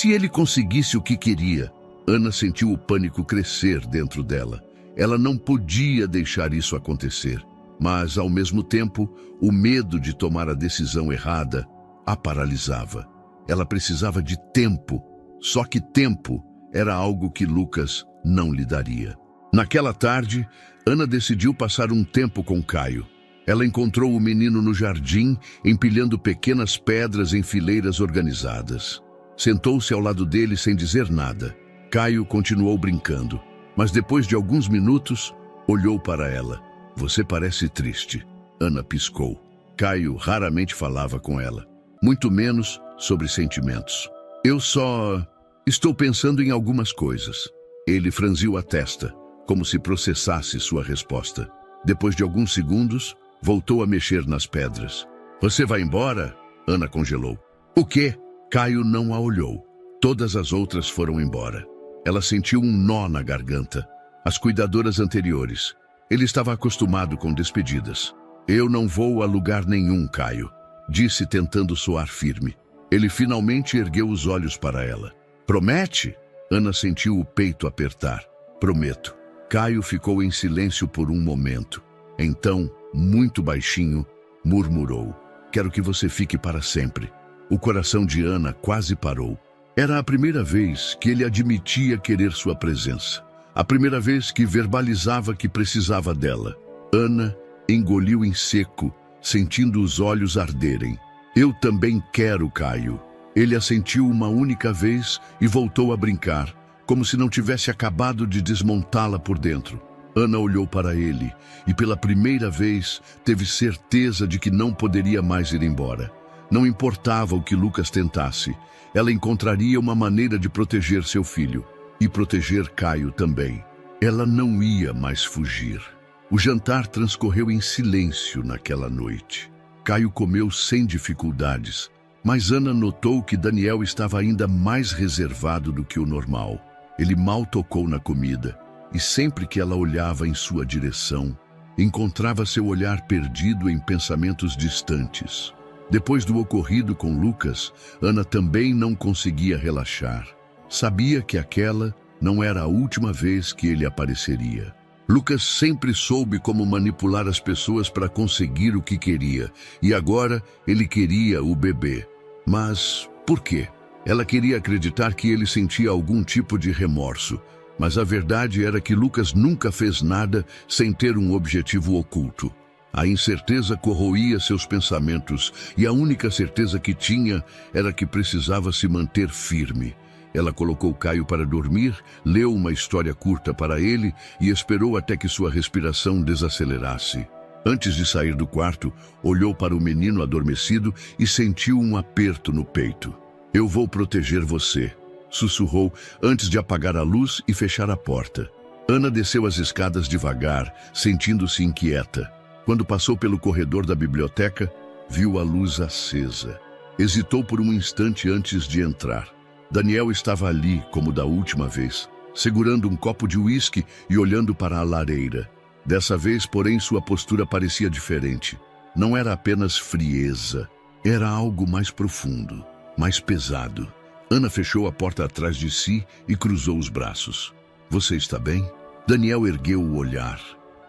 ele conseguisse o que queria? Ana sentiu o pânico crescer dentro dela. Ela não podia deixar isso acontecer, mas, ao mesmo tempo, o medo de tomar a decisão errada a paralisava. Ela precisava de tempo, só que tempo era algo que Lucas não lhe daria. Naquela tarde, Ana decidiu passar um tempo com Caio. Ela encontrou o menino no jardim, empilhando pequenas pedras em fileiras organizadas. Sentou-se ao lado dele sem dizer nada. Caio continuou brincando, mas depois de alguns minutos, olhou para ela. Você parece triste. Ana piscou. Caio raramente falava com ela, muito menos sobre sentimentos. Eu só estou pensando em algumas coisas. Ele franziu a testa, como se processasse sua resposta. Depois de alguns segundos, voltou a mexer nas pedras. Você vai embora? Ana congelou. O quê? Caio não a olhou. Todas as outras foram embora. Ela sentiu um nó na garganta. As cuidadoras anteriores. Ele estava acostumado com despedidas. Eu não vou a lugar nenhum, Caio, disse tentando soar firme. Ele finalmente ergueu os olhos para ela. Promete? Ana sentiu o peito apertar. Prometo. Caio ficou em silêncio por um momento. Então, muito baixinho, murmurou. Quero que você fique para sempre. O coração de Ana quase parou. Era a primeira vez que ele admitia querer sua presença. A primeira vez que verbalizava que precisava dela. Ana engoliu em seco, sentindo os olhos arderem. Eu também quero, Caio. Ele assentiu uma única vez e voltou a brincar, como se não tivesse acabado de desmontá-la por dentro. Ana olhou para ele e pela primeira vez teve certeza de que não poderia mais ir embora. Não importava o que Lucas tentasse, ela encontraria uma maneira de proteger seu filho e proteger Caio também. Ela não ia mais fugir. O jantar transcorreu em silêncio naquela noite. Caio comeu sem dificuldades, mas Ana notou que Daniel estava ainda mais reservado do que o normal. Ele mal tocou na comida, e sempre que ela olhava em sua direção, encontrava seu olhar perdido em pensamentos distantes. Depois do ocorrido com Lucas, Ana também não conseguia relaxar. Sabia que aquela não era a última vez que ele apareceria. Lucas sempre soube como manipular as pessoas para conseguir o que queria, e agora ele queria o bebê. Mas por quê? Ela queria acreditar que ele sentia algum tipo de remorso, mas a verdade era que Lucas nunca fez nada sem ter um objetivo oculto. A incerteza corroía seus pensamentos e a única certeza que tinha era que precisava se manter firme. Ela colocou Caio para dormir, leu uma história curta para ele e esperou até que sua respiração desacelerasse. Antes de sair do quarto, olhou para o menino adormecido e sentiu um aperto no peito. "Eu vou proteger você", sussurrou antes de apagar a luz e fechar a porta. Ana desceu as escadas devagar, sentindo-se inquieta. Quando passou pelo corredor da biblioteca, viu a luz acesa. Hesitou por um instante antes de entrar. Daniel estava ali, como da última vez, segurando um copo de uísque e olhando para a lareira. Dessa vez, porém, sua postura parecia diferente. Não era apenas frieza, era algo mais profundo, mais pesado. Ana fechou a porta atrás de si e cruzou os braços. "Você está bem?" Daniel ergueu o olhar,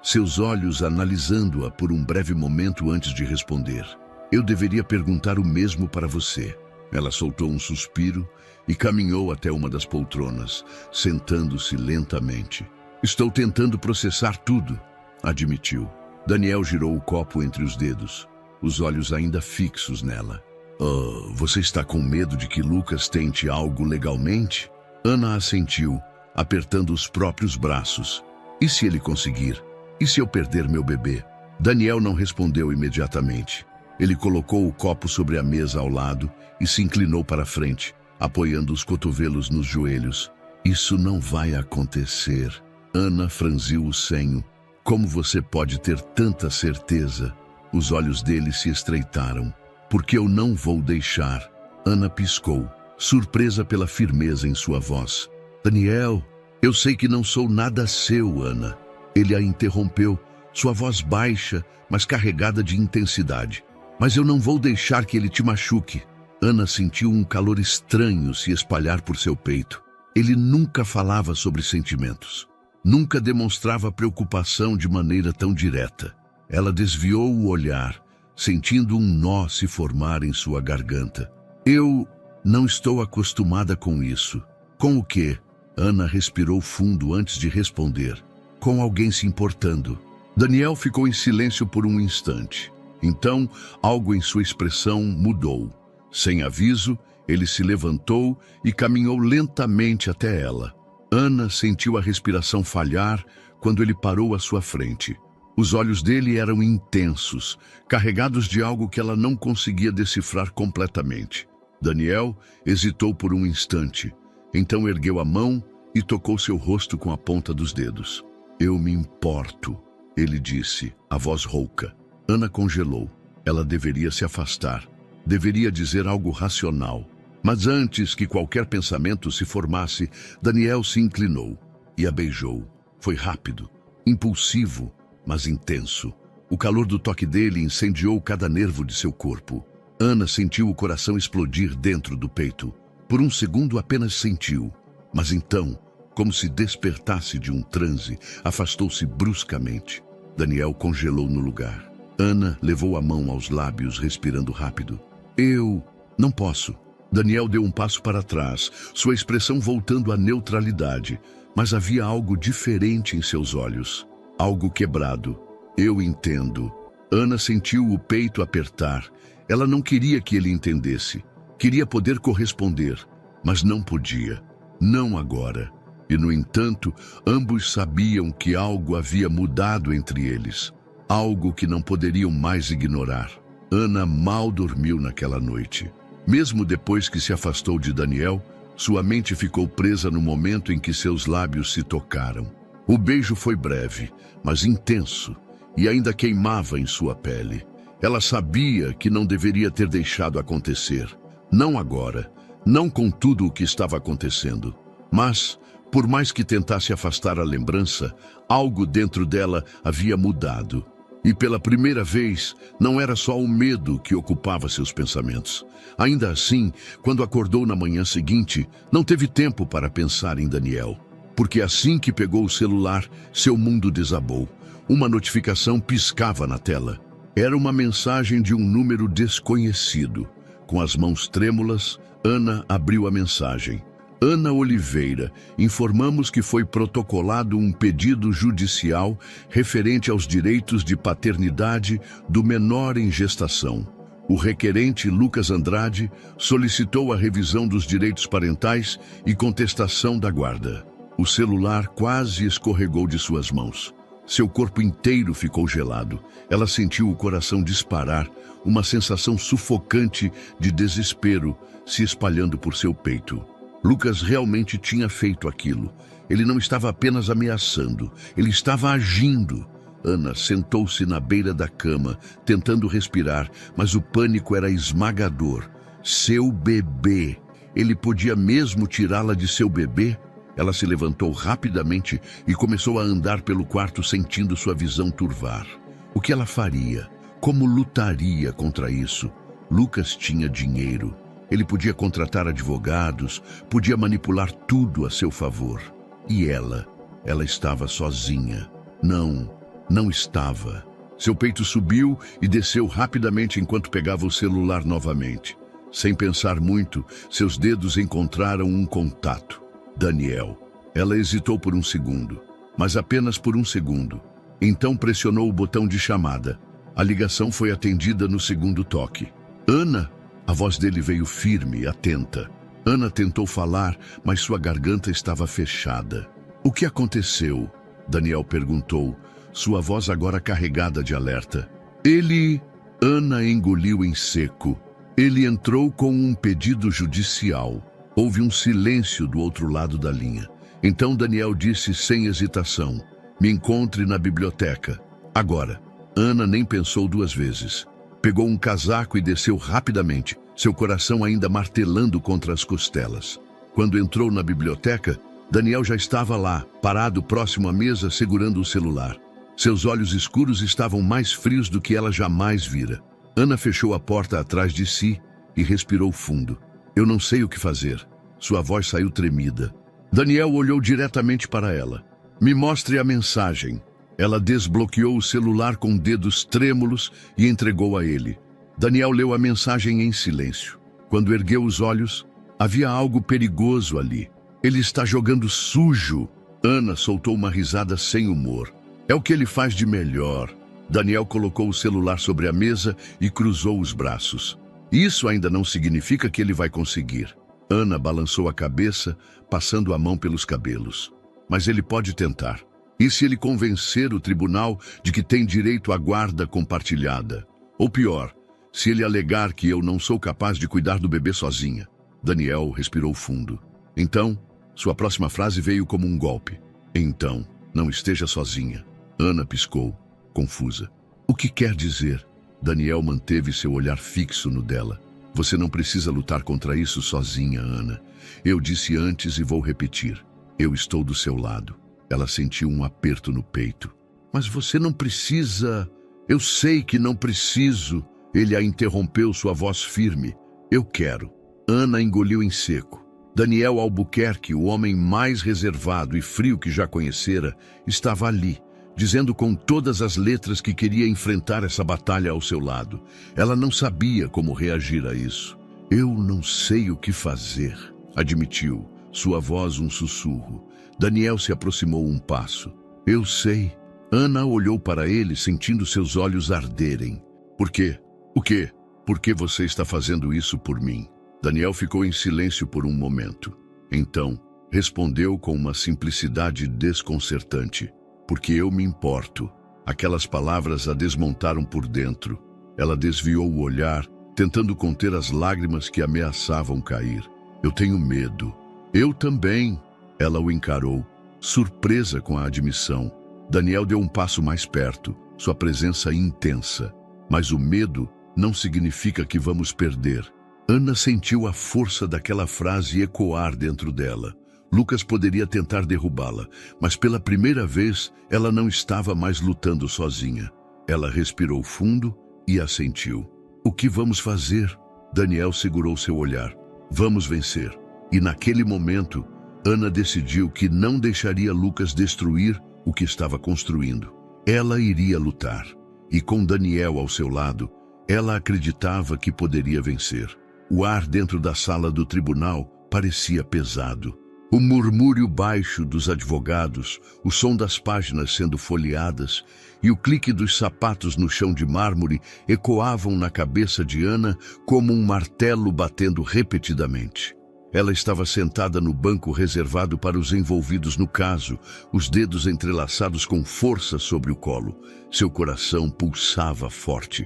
seus olhos analisando-a por um breve momento antes de responder. "Eu deveria perguntar o mesmo para você." Ela soltou um suspiro e caminhou até uma das poltronas, sentando-se lentamente. "Estou tentando processar tudo", admitiu. Daniel girou o copo entre os dedos, os olhos ainda fixos nela. Você está com medo de que Lucas tente algo legalmente?" Ana assentiu, apertando os próprios braços. "E se ele conseguir? E se eu perder meu bebê?" Daniel não respondeu imediatamente. Ele colocou o copo sobre a mesa ao lado e se inclinou para a frente, apoiando os cotovelos nos joelhos. "Isso não vai acontecer." Ana franziu o senho. "Como você pode ter tanta certeza?" Os olhos dele se estreitaram. "Porque eu não vou deixar." Ana piscou, surpresa pela firmeza em sua voz. "Daniel, eu sei que não sou nada seu, Ana." Ele a interrompeu, sua voz baixa, mas carregada de intensidade. "Mas eu não vou deixar que ele te machuque." Ana sentiu um calor estranho se espalhar por seu peito. Ele nunca falava sobre sentimentos. Nunca demonstrava preocupação de maneira tão direta. Ela desviou o olhar, sentindo um nó se formar em sua garganta. "Eu não estou acostumada com isso." "Com o quê?" Ana respirou fundo antes de responder. "Com alguém se importando." Daniel ficou em silêncio por um instante. Então, algo em sua expressão mudou. Sem aviso, ele se levantou e caminhou lentamente até ela. Ana sentiu a respiração falhar quando ele parou à sua frente. Os olhos dele eram intensos, carregados de algo que ela não conseguia decifrar completamente. Daniel hesitou por um instante, então ergueu a mão e tocou seu rosto com a ponta dos dedos. "Eu me importo", ele disse, a voz rouca. Ana congelou. Ela deveria se afastar. Deveria dizer algo racional. Mas antes que qualquer pensamento se formasse, Daniel se inclinou e a beijou. Foi rápido, impulsivo, mas intenso. O calor do toque dele incendiou cada nervo de seu corpo. Ana sentiu o coração explodir dentro do peito. Por um segundo apenas sentiu, mas então, como se despertasse de um transe, afastou-se bruscamente. Daniel congelou no lugar. Ana levou a mão aos lábios, respirando rápido. "Eu não posso." Daniel deu um passo para trás, sua expressão voltando à neutralidade, mas havia algo diferente em seus olhos. Algo quebrado. "Eu entendo." Ana sentiu o peito apertar. Ela não queria que ele entendesse. Queria poder corresponder, mas não podia. Não agora. E, no entanto, ambos sabiam que algo havia mudado entre eles. Algo que não poderiam mais ignorar. Ana mal dormiu naquela noite. Mesmo depois que se afastou de Daniel, sua mente ficou presa no momento em que seus lábios se tocaram. O beijo foi breve, mas intenso, e ainda queimava em sua pele. Ela sabia que não deveria ter deixado acontecer. Não agora, não com tudo o que estava acontecendo. Mas, por mais que tentasse afastar a lembrança, algo dentro dela havia mudado. E pela primeira vez, não era só o medo que ocupava seus pensamentos. Ainda assim, quando acordou na manhã seguinte, não teve tempo para pensar em Daniel. Porque assim que pegou o celular, seu mundo desabou. Uma notificação piscava na tela. Era uma mensagem de um número desconhecido. Com as mãos trêmulas, Ana abriu a mensagem. Ana Oliveira, informamos que foi protocolado um pedido judicial referente aos direitos de paternidade do menor em gestação. O requerente Lucas Andrade solicitou a revisão dos direitos parentais e contestação da guarda. O celular quase escorregou de suas mãos. Seu corpo inteiro ficou gelado. Ela sentiu o coração disparar, uma sensação sufocante de desespero se espalhando por seu peito. Lucas realmente tinha feito aquilo. Ele não estava apenas ameaçando, ele estava agindo. Ana sentou-se na beira da cama, tentando respirar, mas o pânico era esmagador. Seu bebê! Ele podia mesmo tirá-la de seu bebê? Ela se levantou rapidamente e começou a andar pelo quarto sentindo sua visão turvar. O que ela faria? Como lutaria contra isso? Lucas tinha dinheiro. Ele podia contratar advogados, podia manipular tudo a seu favor. E ela estava sozinha. Não estava. Seu peito subiu e desceu rapidamente enquanto pegava o celular novamente. Sem pensar muito, seus dedos encontraram um contato. Daniel. Ela hesitou por um segundo, mas apenas por um segundo. Então pressionou o botão de chamada. A ligação foi atendida no segundo toque. Ana! A voz dele veio firme, atenta. Ana tentou falar, mas sua garganta estava fechada. O que aconteceu? Daniel perguntou, sua voz agora carregada de alerta. Ana engoliu em seco. Ele entrou com um pedido judicial. Houve um silêncio do outro lado da linha. Então Daniel disse sem hesitação, me encontre na biblioteca. Agora. Ana nem pensou duas vezes. Pegou um casaco e desceu rapidamente, seu coração ainda martelando contra as costelas. Quando entrou na biblioteca, Daniel já estava lá, parado próximo à mesa, segurando o celular. Seus olhos escuros estavam mais frios do que ela jamais vira. Ana fechou a porta atrás de si e respirou fundo. Eu não sei o que fazer. Sua voz saiu tremida. Daniel olhou diretamente para ela. Me mostre a mensagem. Ela desbloqueou o celular com dedos trêmulos e entregou a ele. Daniel leu a mensagem em silêncio. Quando ergueu os olhos, havia algo perigoso ali. Ele está jogando sujo. Ana soltou uma risada sem humor. É o que ele faz de melhor. Daniel colocou o celular sobre a mesa e cruzou os braços. Isso ainda não significa que ele vai conseguir. Ana balançou a cabeça, passando a mão pelos cabelos. Mas ele pode tentar. E se ele convencer o tribunal de que tem direito à guarda compartilhada? Ou pior, se ele alegar que eu não sou capaz de cuidar do bebê sozinha? Daniel respirou fundo. Então, sua próxima frase veio como um golpe. Então, não esteja sozinha. Ana piscou, confusa. O que quer dizer? Daniel manteve seu olhar fixo no dela. Você não precisa lutar contra isso sozinha, Ana. Eu disse antes e vou repetir. Eu estou do seu lado. Ela sentiu um aperto no peito. Mas você não precisa... Eu sei que não preciso. Ele a interrompeu, sua voz firme. Eu quero. Ana engoliu em seco. Daniel Albuquerque, o homem mais reservado e frio que já conhecera, estava ali, dizendo com todas as letras que queria enfrentar essa batalha ao seu lado. Ela não sabia como reagir a isso. Eu não sei o que fazer, admitiu, sua voz um sussurro. Daniel se aproximou um passo. Eu sei. Ana olhou para ele, sentindo seus olhos arderem. Por quê? O quê? Por que você está fazendo isso por mim? Daniel ficou em silêncio por um momento. Então, respondeu com uma simplicidade desconcertante. Porque eu me importo. Aquelas palavras a desmontaram por dentro. Ela desviou o olhar, tentando conter as lágrimas que ameaçavam cair. Eu tenho medo. Eu também. Ela o encarou, surpresa com a admissão. Daniel deu um passo mais perto, sua presença intensa. Mas o medo não significa que vamos perder. Ana sentiu a força daquela frase ecoar dentro dela. Lucas poderia tentar derrubá-la, mas pela primeira vez ela não estava mais lutando sozinha. Ela respirou fundo e assentiu. O que vamos fazer? Daniel segurou seu olhar. Vamos vencer. E naquele momento, Ana decidiu que não deixaria Lucas destruir o que estava construindo. Ela iria lutar. E com Daniel ao seu lado, ela acreditava que poderia vencer. O ar dentro da sala do tribunal parecia pesado. O murmúrio baixo dos advogados, o som das páginas sendo folheadas e o clique dos sapatos no chão de mármore ecoavam na cabeça de Ana como um martelo batendo repetidamente. Ela estava sentada no banco reservado para os envolvidos no caso, os dedos entrelaçados com força sobre o colo. Seu coração pulsava forte.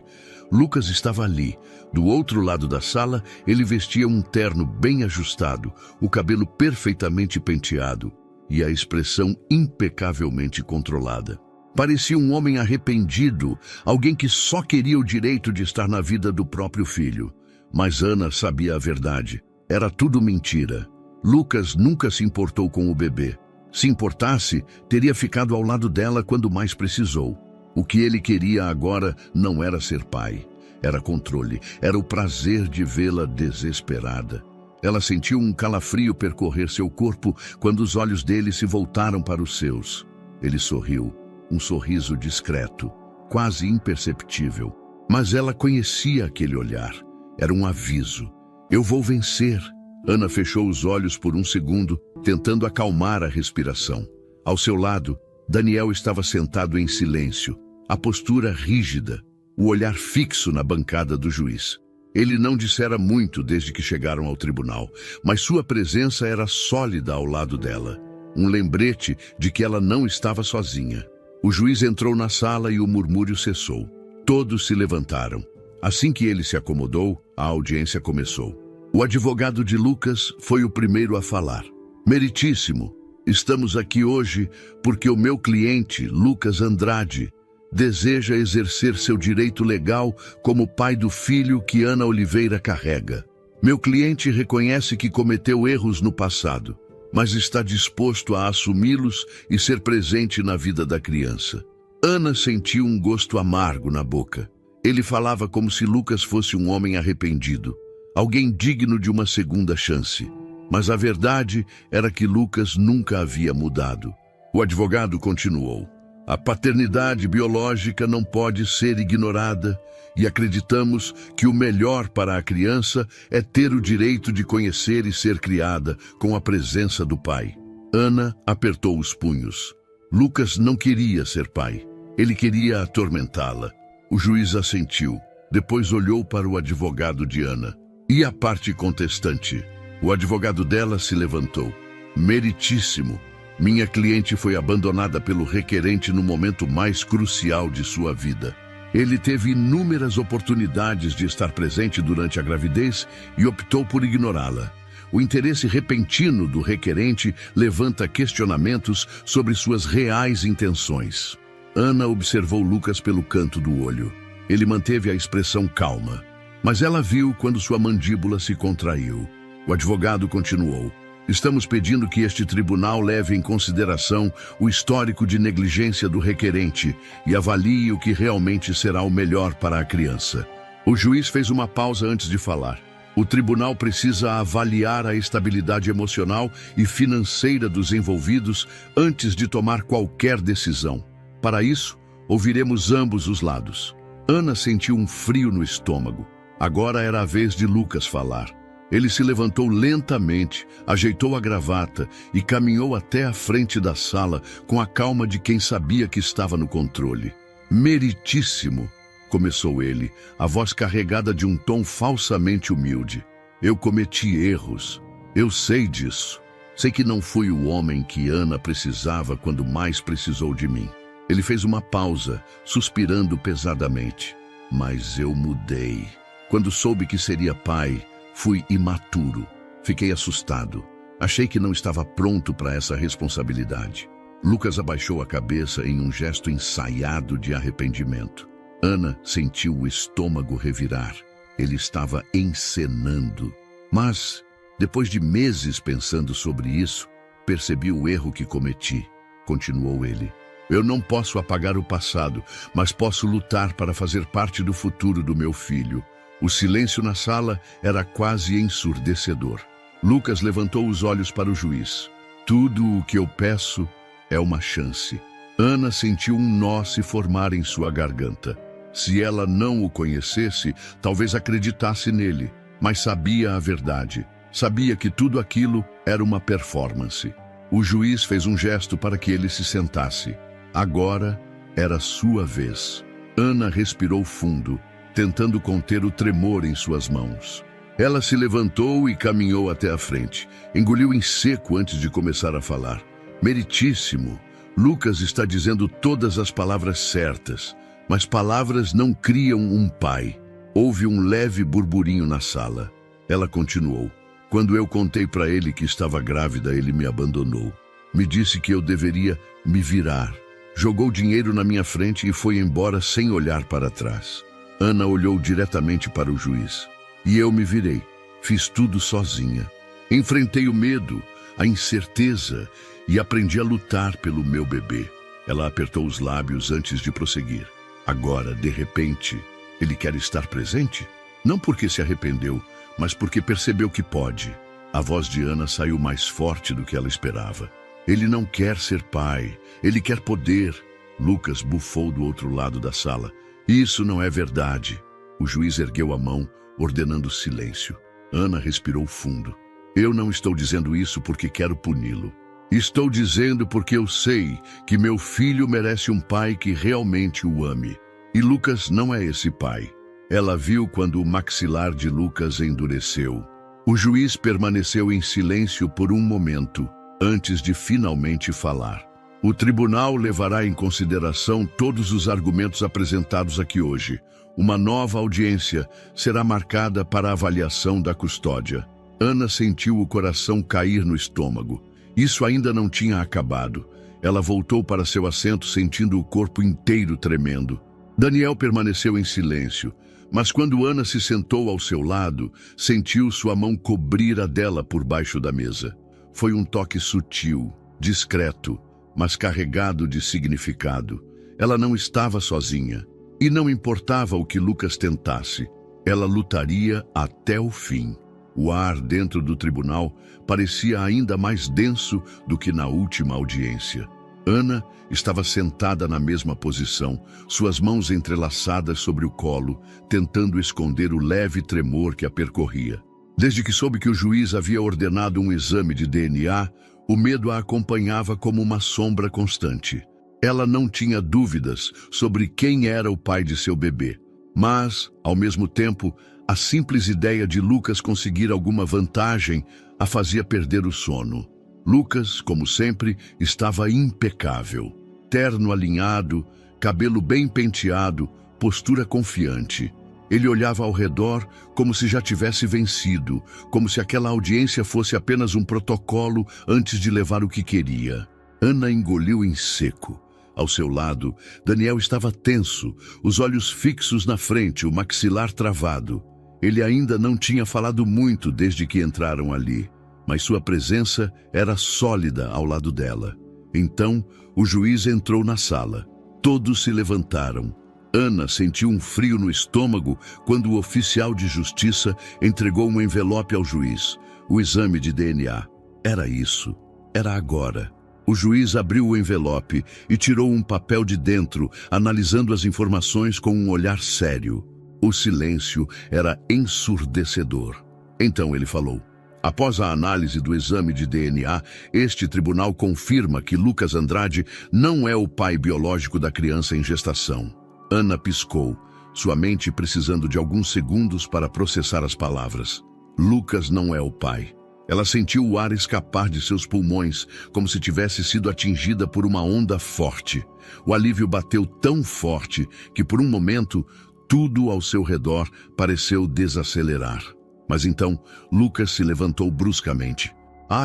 Lucas estava ali. Do outro lado da sala, ele vestia um terno bem ajustado, o cabelo perfeitamente penteado e a expressão impecavelmente controlada. Parecia um homem arrependido, alguém que só queria o direito de estar na vida do próprio filho. Mas Ana sabia a verdade. Era tudo mentira. Lucas nunca se importou com o bebê. Se importasse, teria ficado ao lado dela quando mais precisou. O que ele queria agora não era ser pai. Era controle, era o prazer de vê-la desesperada. Ela sentiu um calafrio percorrer seu corpo quando os olhos dele se voltaram para os seus. Ele sorriu, um sorriso discreto, quase imperceptível. Mas ela conhecia aquele olhar. Era um aviso. Eu vou vencer. Ana fechou os olhos por um segundo, tentando acalmar a respiração. Ao seu lado, Daniel estava sentado em silêncio, a postura rígida, o olhar fixo na bancada do juiz. Ele não dissera muito desde que chegaram ao tribunal, mas sua presença era sólida ao lado dela. Um lembrete de que ela não estava sozinha. O juiz entrou na sala e o murmúrio cessou. Todos se levantaram. Assim que ele se acomodou, a audiência começou. O advogado de Lucas foi o primeiro a falar. Meritíssimo, estamos aqui hoje porque o meu cliente, Lucas Andrade, deseja exercer seu direito legal como pai do filho que Ana Oliveira carrega. Meu cliente reconhece que cometeu erros no passado, mas está disposto a assumi-los e ser presente na vida da criança. Ana sentiu um gosto amargo na boca. Ele falava como se Lucas fosse um homem arrependido, alguém digno de uma segunda chance. Mas a verdade era que Lucas nunca havia mudado. O advogado continuou. A paternidade biológica não pode ser ignorada e acreditamos que o melhor para a criança é ter o direito de conhecer e ser criada com a presença do pai. Ana apertou os punhos. Lucas não queria ser pai. Ele queria atormentá-la. O juiz assentiu. Depois olhou para o advogado de Ana. E a parte contestante? O advogado dela se levantou. Meritíssimo. Minha cliente foi abandonada pelo requerente no momento mais crucial de sua vida. Ele teve inúmeras oportunidades de estar presente durante a gravidez e optou por ignorá-la. O interesse repentino do requerente levanta questionamentos sobre suas reais intenções. Ana observou Lucas pelo canto do olho. Ele manteve a expressão calma, mas ela viu quando sua mandíbula se contraiu. O advogado continuou. Estamos pedindo que este tribunal leve em consideração o histórico de negligência do requerente e avalie o que realmente será o melhor para a criança. O juiz fez uma pausa antes de falar. O tribunal precisa avaliar a estabilidade emocional e financeira dos envolvidos antes de tomar qualquer decisão. Para isso, ouviremos ambos os lados. Ana sentiu um frio no estômago. Agora era a vez de Lucas falar. Ele se levantou lentamente, ajeitou a gravata e caminhou até a frente da sala com a calma de quem sabia que estava no controle. Meritíssimo, começou ele, a voz carregada de um tom falsamente humilde. Eu cometi erros. Eu sei disso. Sei que não fui o homem que Ana precisava quando mais precisou de mim. Ele fez uma pausa, suspirando pesadamente. Mas eu mudei. Quando soube que seria pai, fui imaturo. Fiquei assustado. Achei que não estava pronto para essa responsabilidade. Lucas abaixou a cabeça em um gesto ensaiado de arrependimento. Ana sentiu o estômago revirar. Ele estava encenando. Mas, depois de meses pensando sobre isso, percebi o erro que cometi. Continuou ele. Eu não posso apagar o passado, mas posso lutar para fazer parte do futuro do meu filho. O silêncio na sala era quase ensurdecedor. Lucas levantou os olhos para o juiz. Tudo o que eu peço é uma chance. Ana sentiu um nó se formar em sua garganta. Se ela não o conhecesse, talvez acreditasse nele, mas sabia a verdade. Sabia que tudo aquilo era uma performance. O juiz fez um gesto para que ele se sentasse. Agora era sua vez. Ana respirou fundo, tentando conter o tremor em suas mãos. Ela se levantou e caminhou até a frente. Engoliu em seco antes de começar a falar. Meritíssimo! Lucas está dizendo todas as palavras certas, mas palavras não criam um pai. Houve um leve burburinho na sala. Ela continuou. Quando eu contei para ele que estava grávida, ele me abandonou. Me disse que eu deveria me virar. Jogou dinheiro na minha frente e foi embora sem olhar para trás. Ana olhou diretamente para o juiz. E eu me virei. Fiz tudo sozinha. Enfrentei o medo, a incerteza e aprendi a lutar pelo meu bebê. Ela apertou os lábios antes de prosseguir. Agora, de repente, ele quer estar presente? Não porque se arrependeu, mas porque percebeu que pode. A voz de Ana saiu mais forte do que ela esperava. Ele não quer ser pai, ele quer poder. Lucas bufou do outro lado da sala. Isso não é verdade. O juiz ergueu a mão, ordenando silêncio. Ana respirou fundo. Eu não estou dizendo isso porque quero puni-lo. Estou dizendo porque eu sei que meu filho merece um pai que realmente o ame. E Lucas não é esse pai. Ela viu quando o maxilar de Lucas endureceu. O juiz permaneceu em silêncio por um momento, antes de finalmente falar. O tribunal levará em consideração todos os argumentos apresentados aqui hoje. Uma nova audiência será marcada para a avaliação da custódia. Ana sentiu o coração cair no estômago. Isso ainda não tinha acabado. Ela voltou para seu assento sentindo o corpo inteiro tremendo. Daniel permaneceu em silêncio, mas quando Ana se sentou ao seu lado, sentiu sua mão cobrir a dela por baixo da mesa. Foi um toque sutil, discreto, mas carregado de significado. Ela não estava sozinha, e não importava o que Lucas tentasse, ela lutaria até o fim. O ar dentro do tribunal parecia ainda mais denso do que na última audiência. Ana estava sentada na mesma posição, suas mãos entrelaçadas sobre o colo, tentando esconder o leve tremor que a percorria. Desde que soube que o juiz havia ordenado um exame de DNA, o medo a acompanhava como uma sombra constante. Ela não tinha dúvidas sobre quem era o pai de seu bebê, mas, ao mesmo tempo, a simples ideia de Lucas conseguir alguma vantagem a fazia perder o sono. Lucas, como sempre, estava impecável. Terno alinhado, cabelo bem penteado, postura confiante. Ele olhava ao redor como se já tivesse vencido, como se aquela audiência fosse apenas um protocolo antes de levar o que queria. Ana engoliu em seco. Ao seu lado, Daniel estava tenso, os olhos fixos na frente, o maxilar travado. Ele ainda não tinha falado muito desde que entraram ali, mas sua presença era sólida ao lado dela. Então, o juiz entrou na sala. Todos se levantaram. Ana sentiu um frio no estômago quando o oficial de justiça entregou um envelope ao juiz. O exame de DNA. Era isso. Era agora. O juiz abriu o envelope e tirou um papel de dentro, analisando as informações com um olhar sério. O silêncio era ensurdecedor. Então ele falou: após a análise do exame de DNA, este tribunal confirma que Lucas Andrade não é o pai biológico da criança em gestação. Ana piscou, sua mente precisando de alguns segundos para processar as palavras. Lucas não é o pai. Ela sentiu o ar escapar de seus pulmões, como se tivesse sido atingida por uma onda forte. O alívio bateu tão forte que, por um momento, tudo ao seu redor pareceu desacelerar. Mas então, Lucas se levantou bruscamente.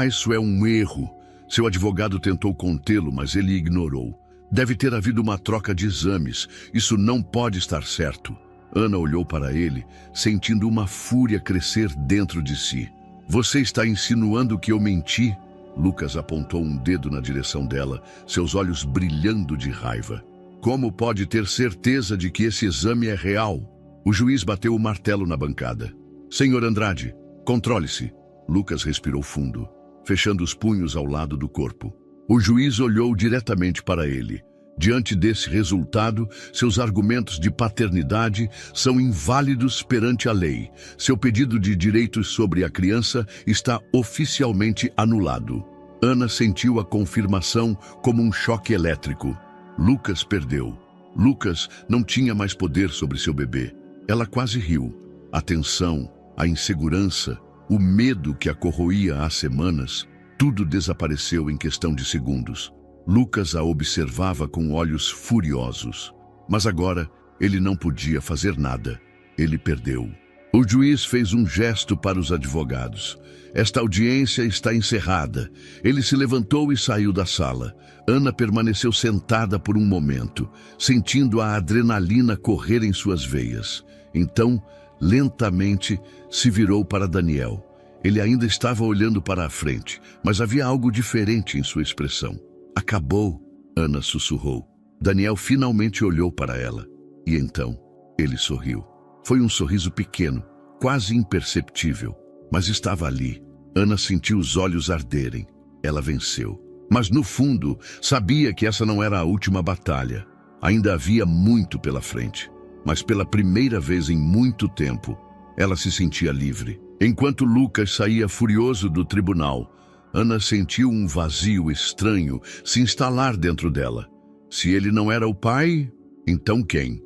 Isso é um erro. Seu advogado tentou contê-lo, mas ele ignorou. Deve ter havido uma troca de exames. Isso não pode estar certo. Ana olhou para ele, sentindo uma fúria crescer dentro de si. Você está insinuando que eu menti? Lucas apontou um dedo na direção dela, seus olhos brilhando de raiva. Como pode ter certeza de que esse exame é real? O juiz bateu o martelo na bancada. Senhor Andrade, controle-se. Lucas respirou fundo, fechando os punhos ao lado do corpo. O juiz olhou diretamente para ele. Diante desse resultado, seus argumentos de paternidade são inválidos perante a lei. Seu pedido de direitos sobre a criança está oficialmente anulado. Ana sentiu a confirmação como um choque elétrico. Lucas perdeu. Lucas não tinha mais poder sobre seu bebê. Ela quase riu. A tensão, a insegurança, o medo que a corroía há semanas, tudo desapareceu em questão de segundos. Lucas a observava com olhos furiosos. Mas agora ele não podia fazer nada. Ele perdeu. O juiz fez um gesto para os advogados. Esta audiência está encerrada. Ele se levantou e saiu da sala. Ana permaneceu sentada por um momento, sentindo a adrenalina correr em suas veias. Então, lentamente, se virou para Daniel. Ele ainda estava olhando para a frente, mas havia algo diferente em sua expressão. Acabou, Ana sussurrou. Daniel finalmente olhou para ela. E então, ele sorriu. Foi um sorriso pequeno, quase imperceptível, mas estava ali. Ana sentiu os olhos arderem. Ela venceu. Mas no fundo, sabia que essa não era a última batalha. Ainda havia muito pela frente. Mas pela primeira vez em muito tempo, ela se sentia livre. Enquanto Lucas saía furioso do tribunal, Ana sentiu um vazio estranho se instalar dentro dela. Se ele não era o pai, então quem?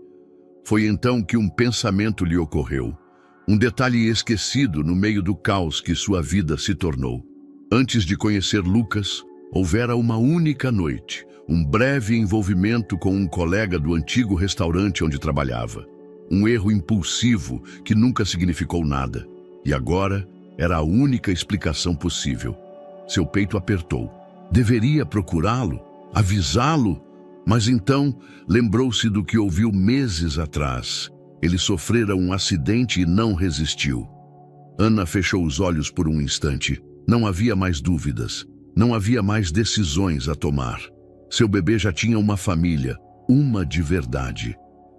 Foi então que um pensamento lhe ocorreu. Um detalhe esquecido no meio do caos que sua vida se tornou. Antes de conhecer Lucas, houvera uma única noite, um breve envolvimento com um colega do antigo restaurante onde trabalhava. Um erro impulsivo que nunca significou nada. E agora era a única explicação possível. Seu peito apertou. Deveria procurá-lo, avisá-lo, mas então lembrou-se do que ouviu meses atrás. Ele sofrera um acidente e não resistiu. Ana fechou os olhos por um instante. Não havia mais dúvidas. Não havia mais decisões a tomar. Seu bebê já tinha uma família, uma de verdade.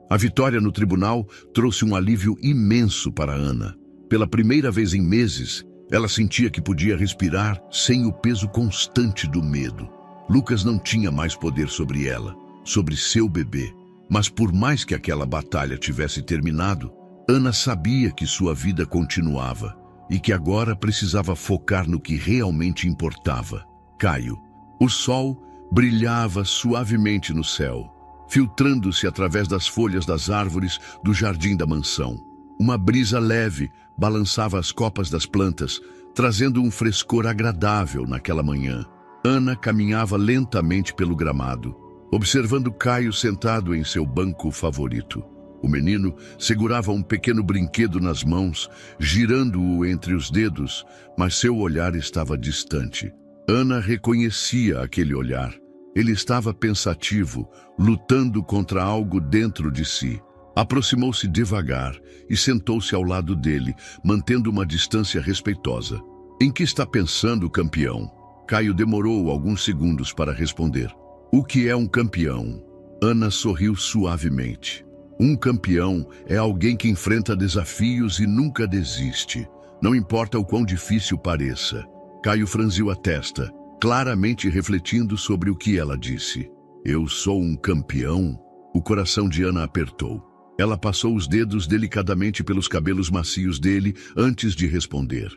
A vitória no tribunal trouxe um alívio imenso para Ana. Pela primeira vez em meses, ela sentia que podia respirar sem o peso constante do medo. Lucas não tinha mais poder sobre ela, sobre seu bebê. Mas por mais que aquela batalha tivesse terminado, Ana sabia que sua vida continuava e que agora precisava focar no que realmente importava. Caio. O sol brilhava suavemente no céu, filtrando-se através das folhas das árvores do jardim da mansão. Uma brisa leve balançava as copas das plantas, trazendo um frescor agradável naquela manhã. Ana caminhava lentamente pelo gramado, observando Caio sentado em seu banco favorito. O menino segurava um pequeno brinquedo nas mãos, girando-o entre os dedos, mas seu olhar estava distante. Ana reconhecia aquele olhar. Ele estava pensativo, lutando contra algo dentro de si. Aproximou-se devagar e sentou-se ao lado dele, mantendo uma distância respeitosa. Em que está pensando, campeão? Caio demorou alguns segundos para responder. O que é um campeão? Ana sorriu suavemente. Um campeão é alguém que enfrenta desafios e nunca desiste. Não importa o quão difícil pareça. Caio franziu a testa, claramente refletindo sobre o que ela disse. Eu sou um campeão? O coração de Ana apertou. Ela passou os dedos delicadamente pelos cabelos macios dele antes de responder.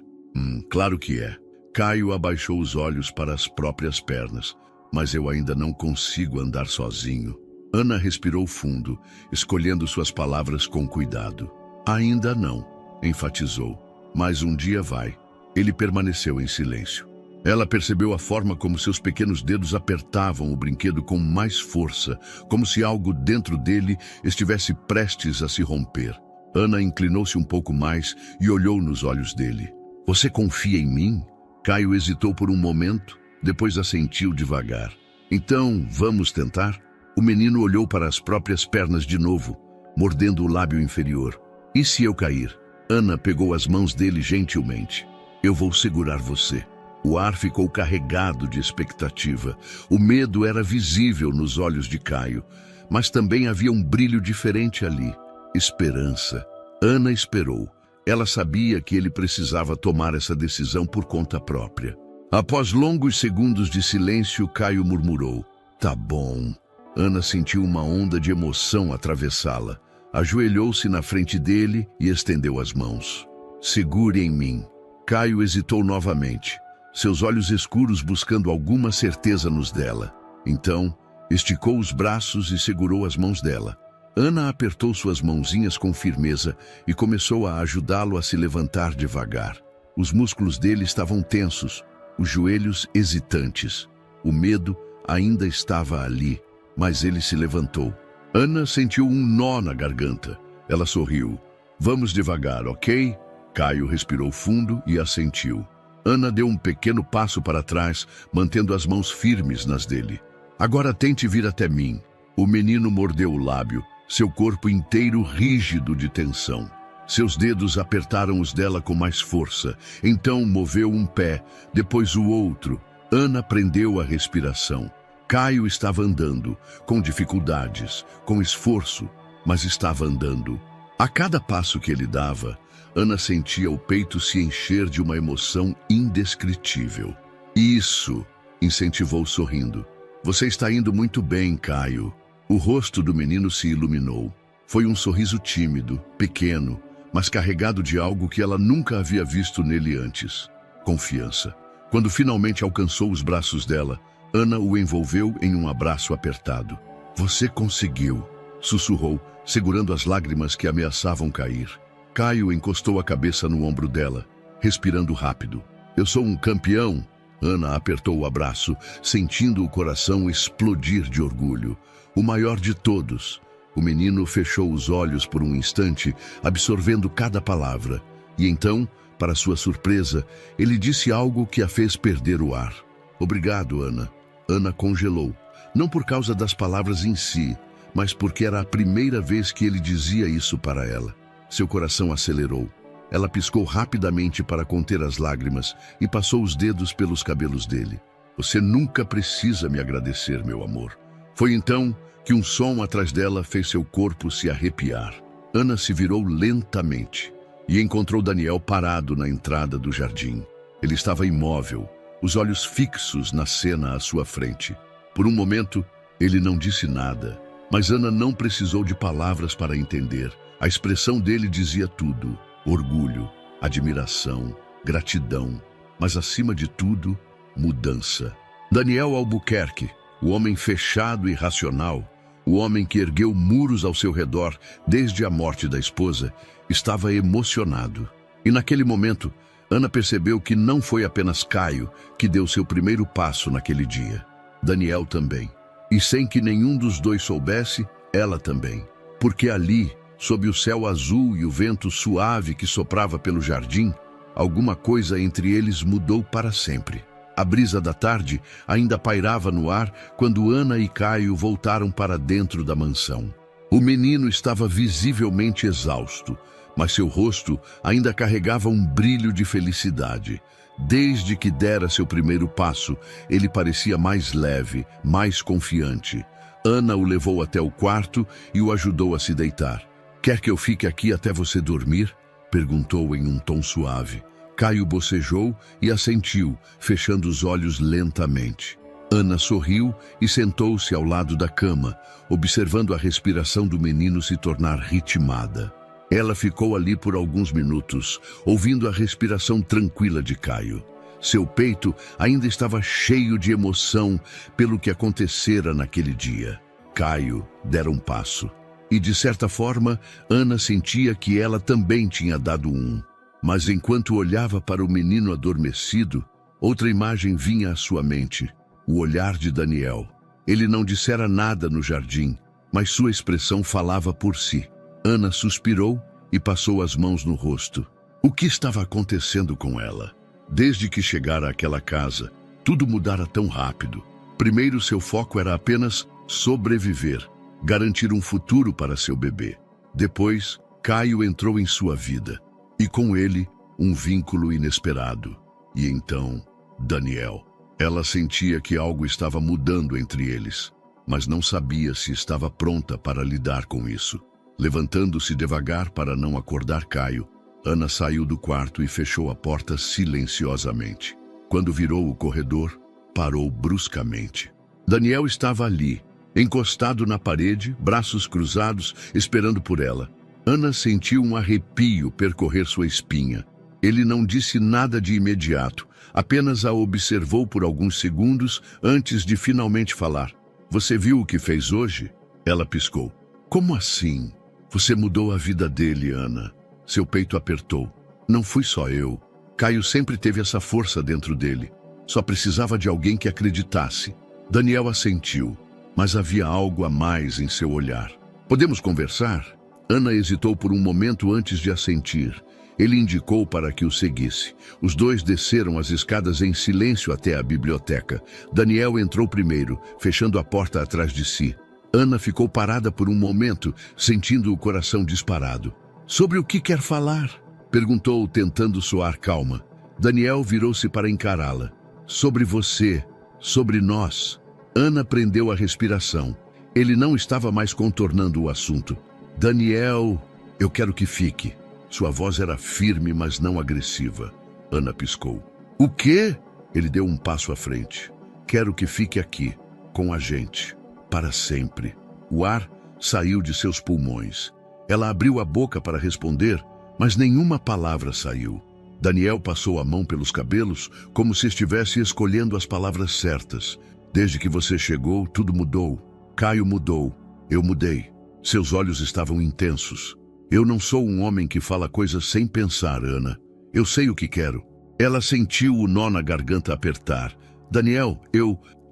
Claro que é. Caio abaixou os olhos para as próprias pernas. Mas eu ainda não consigo andar sozinho. Ana respirou fundo, escolhendo suas palavras com cuidado. Ainda não, enfatizou. Mas um dia vai. Ele permaneceu em silêncio. Ela percebeu a forma como seus pequenos dedos apertavam o brinquedo com mais força, como se algo dentro dele estivesse prestes a se romper. Ana inclinou-se um pouco mais e olhou nos olhos dele. Você confia em mim? Caio hesitou por um momento, depois assentiu devagar. Então, vamos tentar? O menino olhou para as próprias pernas de novo, mordendo o lábio inferior. E se eu cair? Ana pegou as mãos dele gentilmente. Eu vou segurar você. O ar ficou carregado de expectativa. O medo era visível nos olhos de Caio, mas também havia um brilho diferente ali. Esperança. Ana esperou. Ela sabia que ele precisava tomar essa decisão por conta própria. Após longos segundos de silêncio, Caio murmurou. Tá bom. Ana sentiu uma onda de emoção atravessá-la. Ajoelhou-se na frente dele e estendeu as mãos. Segure em mim. Caio hesitou novamente, seus olhos escuros buscando alguma certeza nos dela. Então, esticou os braços e segurou as mãos dela. Ana apertou suas mãozinhas com firmeza e começou a ajudá-lo a se levantar devagar. Os músculos dele estavam tensos, os joelhos hesitantes. O medo ainda estava ali, mas ele se levantou. Ana sentiu um nó na garganta. Ela sorriu. Vamos devagar, ok? Caio respirou fundo e assentiu. Ana deu um pequeno passo para trás, mantendo as mãos firmes nas dele. Agora tente vir até mim. O menino mordeu o lábio, seu corpo inteiro rígido de tensão. Seus dedos apertaram os dela com mais força. Então moveu um pé, depois o outro. Ana prendeu a respiração. Caio estava andando, com dificuldades, com esforço, mas estava andando. A cada passo que ele dava, Ana sentia o peito se encher de uma emoção indescritível. Isso, incentivou sorrindo. Você está indo muito bem, Caio. O rosto do menino se iluminou. Foi um sorriso tímido, pequeno, mas carregado de algo que ela nunca havia visto nele antes. Confiança. Quando finalmente alcançou os braços dela, Ana o envolveu em um abraço apertado. Você conseguiu, sussurrou, segurando as lágrimas que ameaçavam cair. Caio encostou a cabeça no ombro dela, respirando rápido. Eu sou um campeão. Ana apertou o abraço, sentindo o coração explodir de orgulho. O maior de todos. O menino fechou os olhos por um instante, absorvendo cada palavra. E então, para sua surpresa, ele disse algo que a fez perder o ar. Obrigado, Ana. Ana congelou. Não por causa das palavras em si, mas porque era a primeira vez que ele dizia isso para ela. Seu coração acelerou. Ela piscou rapidamente para conter as lágrimas e passou os dedos pelos cabelos dele. Você nunca precisa me agradecer, meu amor. Foi então que um som atrás dela fez seu corpo se arrepiar. Ana se virou lentamente e encontrou Daniel parado na entrada do jardim. Ele estava imóvel, os olhos fixos na cena à sua frente. Por um momento, ele não disse nada, mas Ana não precisou de palavras para entender. A expressão dele dizia tudo: orgulho, admiração, gratidão, mas acima de tudo, mudança. Daniel Albuquerque, o homem fechado e racional, o homem que ergueu muros ao seu redor desde a morte da esposa, estava emocionado. E naquele momento, Ana percebeu que não foi apenas Caio que deu seu primeiro passo naquele dia. Daniel também. E sem que nenhum dos dois soubesse, ela também. Porque ali, sob o céu azul e o vento suave que soprava pelo jardim, alguma coisa entre eles mudou para sempre. A brisa da tarde ainda pairava no ar quando Ana e Caio voltaram para dentro da mansão. O menino estava visivelmente exausto, mas seu rosto ainda carregava um brilho de felicidade. Desde que dera seu primeiro passo, ele parecia mais leve, mais confiante. Ana o levou até o quarto e o ajudou a se deitar. Quer que eu fique aqui até você dormir? Perguntou em um tom suave. Caio bocejou e assentiu, fechando os olhos lentamente. Ana sorriu e sentou-se ao lado da cama, observando a respiração do menino se tornar ritmada. Ela ficou ali por alguns minutos, ouvindo a respiração tranquila de Caio. Seu peito ainda estava cheio de emoção pelo que acontecera naquele dia. Caio dera um passo. E, de certa forma, Ana sentia que ela também tinha dado um. Mas enquanto olhava para o menino adormecido, outra imagem vinha à sua mente, o olhar de Daniel. Ele não dissera nada no jardim, mas sua expressão falava por si. Ana suspirou e passou as mãos no rosto. O que estava acontecendo com ela? Desde que chegara àquela casa, tudo mudara tão rápido. Primeiro, seu foco era apenas sobreviver, garantir um futuro para seu bebê. Depois, Caio entrou em sua vida. E com ele, um vínculo inesperado. E então, Daniel. Ela sentia que algo estava mudando entre eles, mas não sabia se estava pronta para lidar com isso. Levantando-se devagar para não acordar Caio, Ana saiu do quarto e fechou a porta silenciosamente. Quando virou o corredor, parou bruscamente. Daniel estava ali, encostado na parede, braços cruzados, esperando por ela. Ana sentiu um arrepio percorrer sua espinha. Ele não disse nada de imediato, apenas a observou por alguns segundos antes de finalmente falar. Você viu o que fez hoje? Ela piscou. Como assim? Você mudou a vida dele, Ana. Seu peito apertou. Não fui só eu. Caio sempre teve essa força dentro dele. Só precisava de alguém que acreditasse. Daniel assentiu, mas havia algo a mais em seu olhar. Podemos conversar? Ana hesitou por um momento antes de assentir. Ele indicou para que o seguisse. Os dois desceram as escadas em silêncio até a biblioteca. Daniel entrou primeiro, fechando a porta atrás de si. Ana ficou parada por um momento, sentindo o coração disparado. Sobre o que quer falar? Perguntou, tentando soar calma. Daniel virou-se para encará-la. Sobre você, sobre nós. Ana prendeu a respiração. Ele não estava mais contornando o assunto. Daniel, eu quero que fique. Sua voz era firme, mas não agressiva. Ana piscou. O quê? Ele deu um passo à frente. Quero que fique aqui, com a gente, para sempre. O ar saiu de seus pulmões. Ela abriu a boca para responder, mas nenhuma palavra saiu. Daniel passou a mão pelos cabelos, como se estivesse escolhendo as palavras certas. Desde que você chegou, tudo mudou. Caio mudou. Eu mudei. Seus olhos estavam intensos. Eu não sou um homem que fala coisas sem pensar, Ana. Eu sei o que quero. Ela sentiu o nó na garganta apertar. Daniel,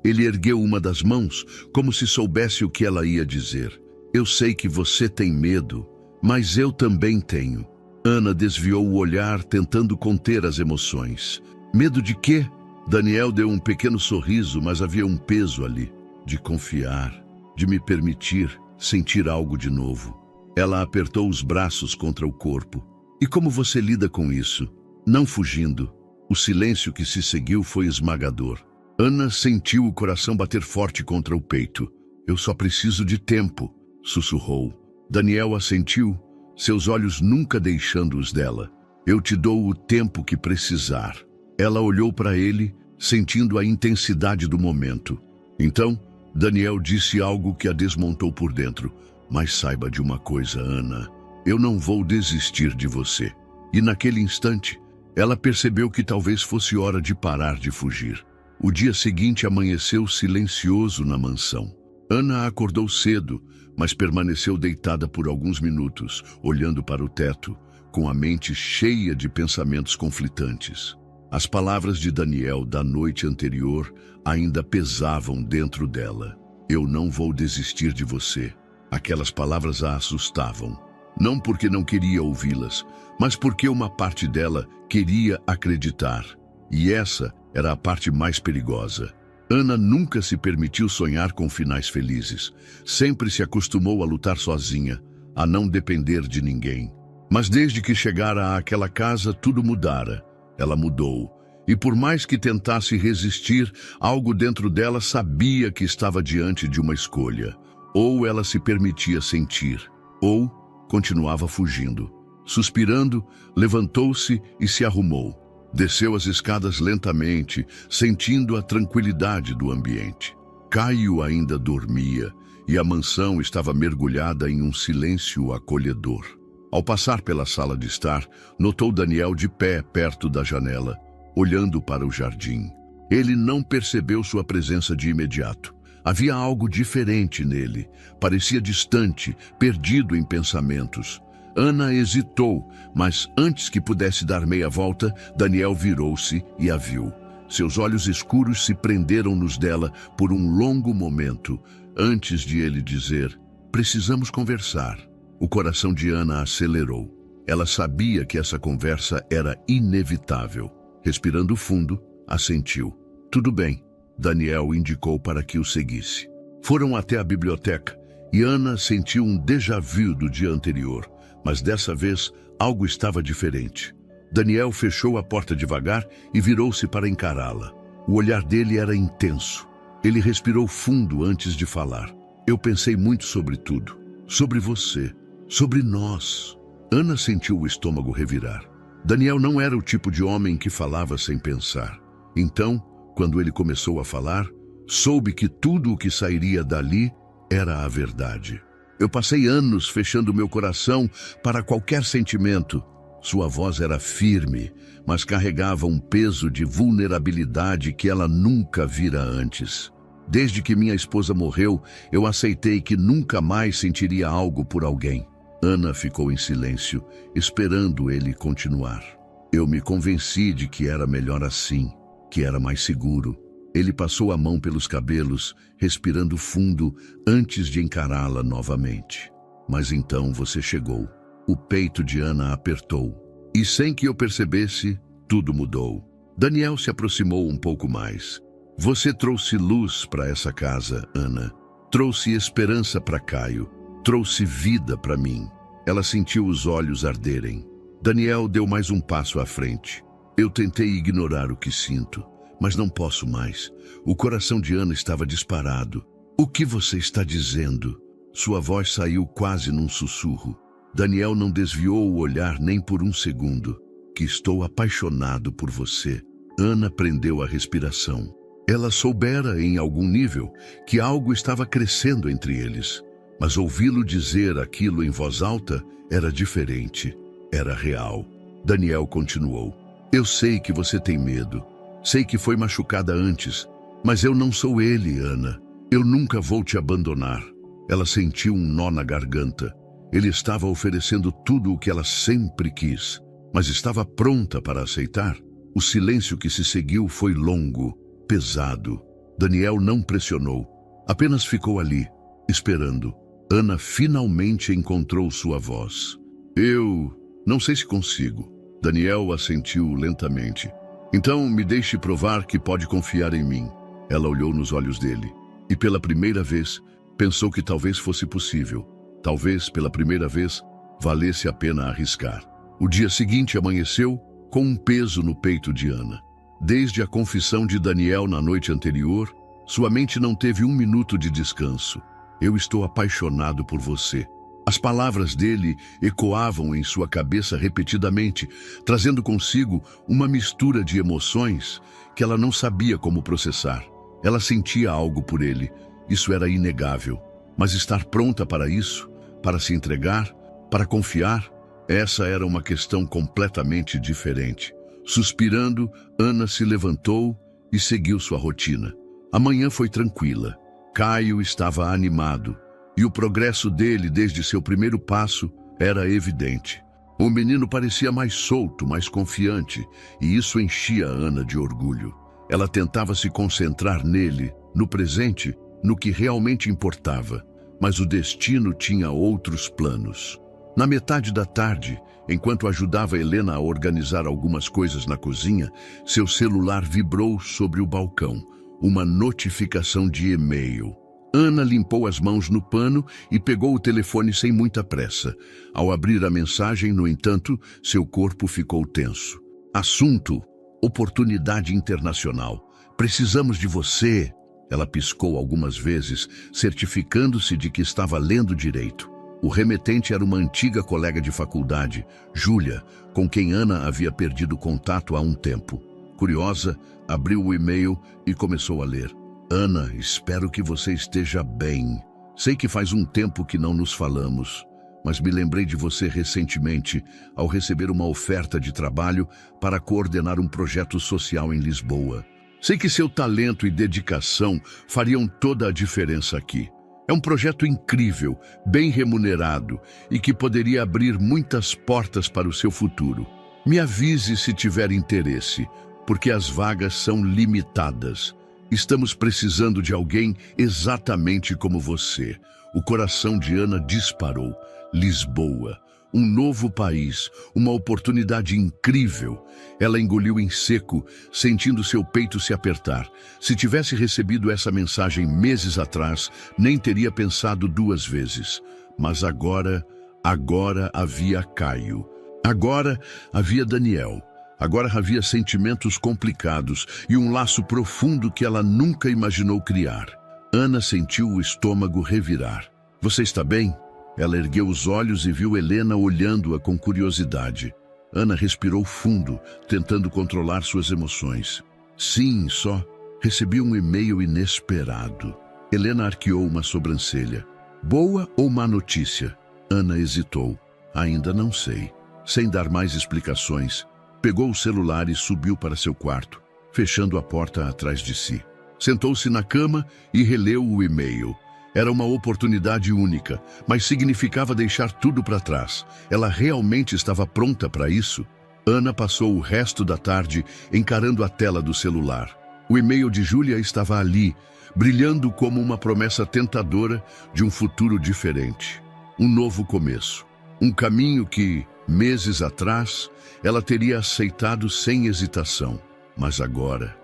Ele ergueu uma das mãos, como se soubesse o que ela ia dizer. Eu sei que você tem medo, mas eu também tenho. Ana desviou o olhar, tentando conter as emoções. Medo de quê? Daniel deu um pequeno sorriso, mas havia um peso ali. De confiar, de me permitir sentir algo de novo. Ela apertou os braços contra o corpo. E como você lida com isso? Não fugindo. O silêncio que se seguiu foi esmagador. Ana sentiu o coração bater forte contra o peito. Eu só preciso de tempo, sussurrou. Daniel assentiu, seus olhos nunca deixando os dela. Eu te dou o tempo que precisar. Ela olhou para ele, sentindo a intensidade do momento. Então, Daniel disse algo que a desmontou por dentro. Mas saiba de uma coisa, Ana. Eu não vou desistir de você. E naquele instante, ela percebeu que talvez fosse hora de parar de fugir. O dia seguinte amanheceu silencioso na mansão. Ana acordou cedo, mas permaneceu deitada por alguns minutos, olhando para o teto, com a mente cheia de pensamentos conflitantes. As palavras de Daniel da noite anterior ainda pesavam dentro dela. Eu não vou desistir de você. Aquelas palavras a assustavam. Não porque não queria ouvi-las, mas porque uma parte dela queria acreditar. E essa era a parte mais perigosa. Ana nunca se permitiu sonhar com finais felizes. Sempre se acostumou a lutar sozinha, a não depender de ninguém. Mas desde que chegara àquela casa, tudo mudara. Ela mudou. E por mais que tentasse resistir, algo dentro dela sabia que estava diante de uma escolha. Ou ela se permitia sentir, ou continuava fugindo. Suspirando, levantou-se e se arrumou. Desceu as escadas lentamente, sentindo a tranquilidade do ambiente. Caio ainda dormia, e a mansão estava mergulhada em um silêncio acolhedor. Ao passar pela sala de estar, notou Daniel de pé perto da janela, olhando para o jardim. Ele não percebeu sua presença de imediato. Havia algo diferente nele. Parecia distante, perdido em pensamentos. Ana hesitou, mas antes que pudesse dar meia volta, Daniel virou-se e a viu. Seus olhos escuros se prenderam nos dela por um longo momento, antes de ele dizer, precisamos conversar. O coração de Ana acelerou. Ela sabia que essa conversa era inevitável. Respirando fundo, assentiu. Tudo bem. Daniel indicou para que o seguisse. Foram até a biblioteca e Ana sentiu um déjà-vu do dia anterior, mas dessa vez algo estava diferente. Daniel fechou a porta devagar e virou-se para encará-la. O olhar dele era intenso. Ele respirou fundo antes de falar. Eu pensei muito sobre tudo. Sobre você. Sobre nós. Ana sentiu o estômago revirar. Daniel não era o tipo de homem que falava sem pensar. Então, quando ele começou a falar, soube que tudo o que sairia dali era a verdade. Eu passei anos fechando meu coração para qualquer sentimento. Sua voz era firme, mas carregava um peso de vulnerabilidade que ela nunca vira antes. Desde que minha esposa morreu, eu aceitei que nunca mais sentiria algo por alguém. Ana ficou em silêncio, esperando ele continuar. Eu me convenci de que era melhor assim, que era mais seguro. Ele passou a mão pelos cabelos, respirando fundo antes de encará-la novamente. Mas então você chegou. O peito de Ana apertou. E sem que eu percebesse, tudo mudou. Daniel se aproximou um pouco mais. Você trouxe luz para essa casa, Ana. Trouxe esperança para Caio. Trouxe vida para mim. Ela sentiu os olhos arderem. Daniel deu mais um passo à frente. Eu tentei ignorar o que sinto, mas não posso mais. O coração de Ana estava disparado. O que você está dizendo? Sua voz saiu quase num sussurro. Daniel não desviou o olhar nem por um segundo. Que estou apaixonado por você. Ana prendeu a respiração. Ela soubera, em algum nível, que algo estava crescendo entre eles. Mas ouvi-lo dizer aquilo em voz alta era diferente. Era real. Daniel continuou. Eu sei que você tem medo. Sei que foi machucada antes. Mas eu não sou ele, Ana. Eu nunca vou te abandonar. Ela sentiu um nó na garganta. Ele estava oferecendo tudo o que ela sempre quis. Mas estava pronta para aceitar? O silêncio que se seguiu foi longo, pesado. Daniel não pressionou. Apenas ficou ali, esperando. Ana finalmente encontrou sua voz. Eu não sei se consigo. Daniel assentiu lentamente. Então me deixe provar que pode confiar em mim. Ela olhou nos olhos dele. E pela primeira vez, pensou que talvez fosse possível. Talvez, pela primeira vez, valesse a pena arriscar. O dia seguinte amanheceu com um peso no peito de Ana. Desde a confissão de Daniel na noite anterior, sua mente não teve um minuto de descanso. Eu estou apaixonado por você. As palavras dele ecoavam em sua cabeça repetidamente, trazendo consigo uma mistura de emoções que ela não sabia como processar. Ela sentia algo por ele, isso era inegável. Mas estar pronta para isso, para se entregar, para confiar, essa era uma questão completamente diferente. Suspirando, Ana se levantou e seguiu sua rotina. A manhã foi tranquila. Caio estava animado, e o progresso dele desde seu primeiro passo era evidente. O menino parecia mais solto, mais confiante, e isso enchia Ana de orgulho. Ela tentava se concentrar nele, no presente, no que realmente importava, mas o destino tinha outros planos. Na metade da tarde, enquanto ajudava Helena a organizar algumas coisas na cozinha, seu celular vibrou sobre o balcão. Uma notificação de e-mail. Ana limpou as mãos no pano e pegou o telefone sem muita pressa. Ao abrir a mensagem, no entanto, seu corpo ficou tenso. Assunto: oportunidade internacional. Precisamos de você. Ela piscou algumas vezes, certificando-se de que estava lendo direito. O remetente era uma antiga colega de faculdade, Júlia, com quem Ana havia perdido contato há um tempo. Curiosa, abriu o e-mail e começou a ler. Ana, espero que você esteja bem. Sei que faz um tempo que não nos falamos, mas me lembrei de você recentemente ao receber uma oferta de trabalho para coordenar um projeto social em Lisboa. Sei que seu talento e dedicação fariam toda a diferença aqui. É um projeto incrível, bem remunerado e que poderia abrir muitas portas para o seu futuro. Me avise se tiver interesse, porque as vagas são limitadas. Estamos precisando de alguém exatamente como você. O coração de Ana disparou. Lisboa, um novo país, uma oportunidade incrível. Ela engoliu em seco, sentindo seu peito se apertar. Se tivesse recebido essa mensagem meses atrás, nem teria pensado duas vezes. Mas agora havia Caio. Agora havia Daniel. Agora havia sentimentos complicados e um laço profundo que ela nunca imaginou criar. Ana sentiu o estômago revirar. Você está bem? Ela ergueu os olhos e viu Helena olhando-a com curiosidade. Ana respirou fundo, tentando controlar suas emoções. Sim, só recebi um e-mail inesperado. Helena arqueou uma sobrancelha. Boa ou má notícia? Ana hesitou. Ainda não sei. Sem dar mais explicações, pegou o celular e subiu para seu quarto, fechando a porta atrás de si. Sentou-se na cama e releu o e-mail. Era uma oportunidade única, mas significava deixar tudo para trás. Ela realmente estava pronta para isso? Ana passou o resto da tarde encarando a tela do celular. O e-mail de Júlia estava ali, brilhando como uma promessa tentadora de um futuro diferente. Um novo começo. Um caminho que, meses atrás, ela teria aceitado sem hesitação. Mas agora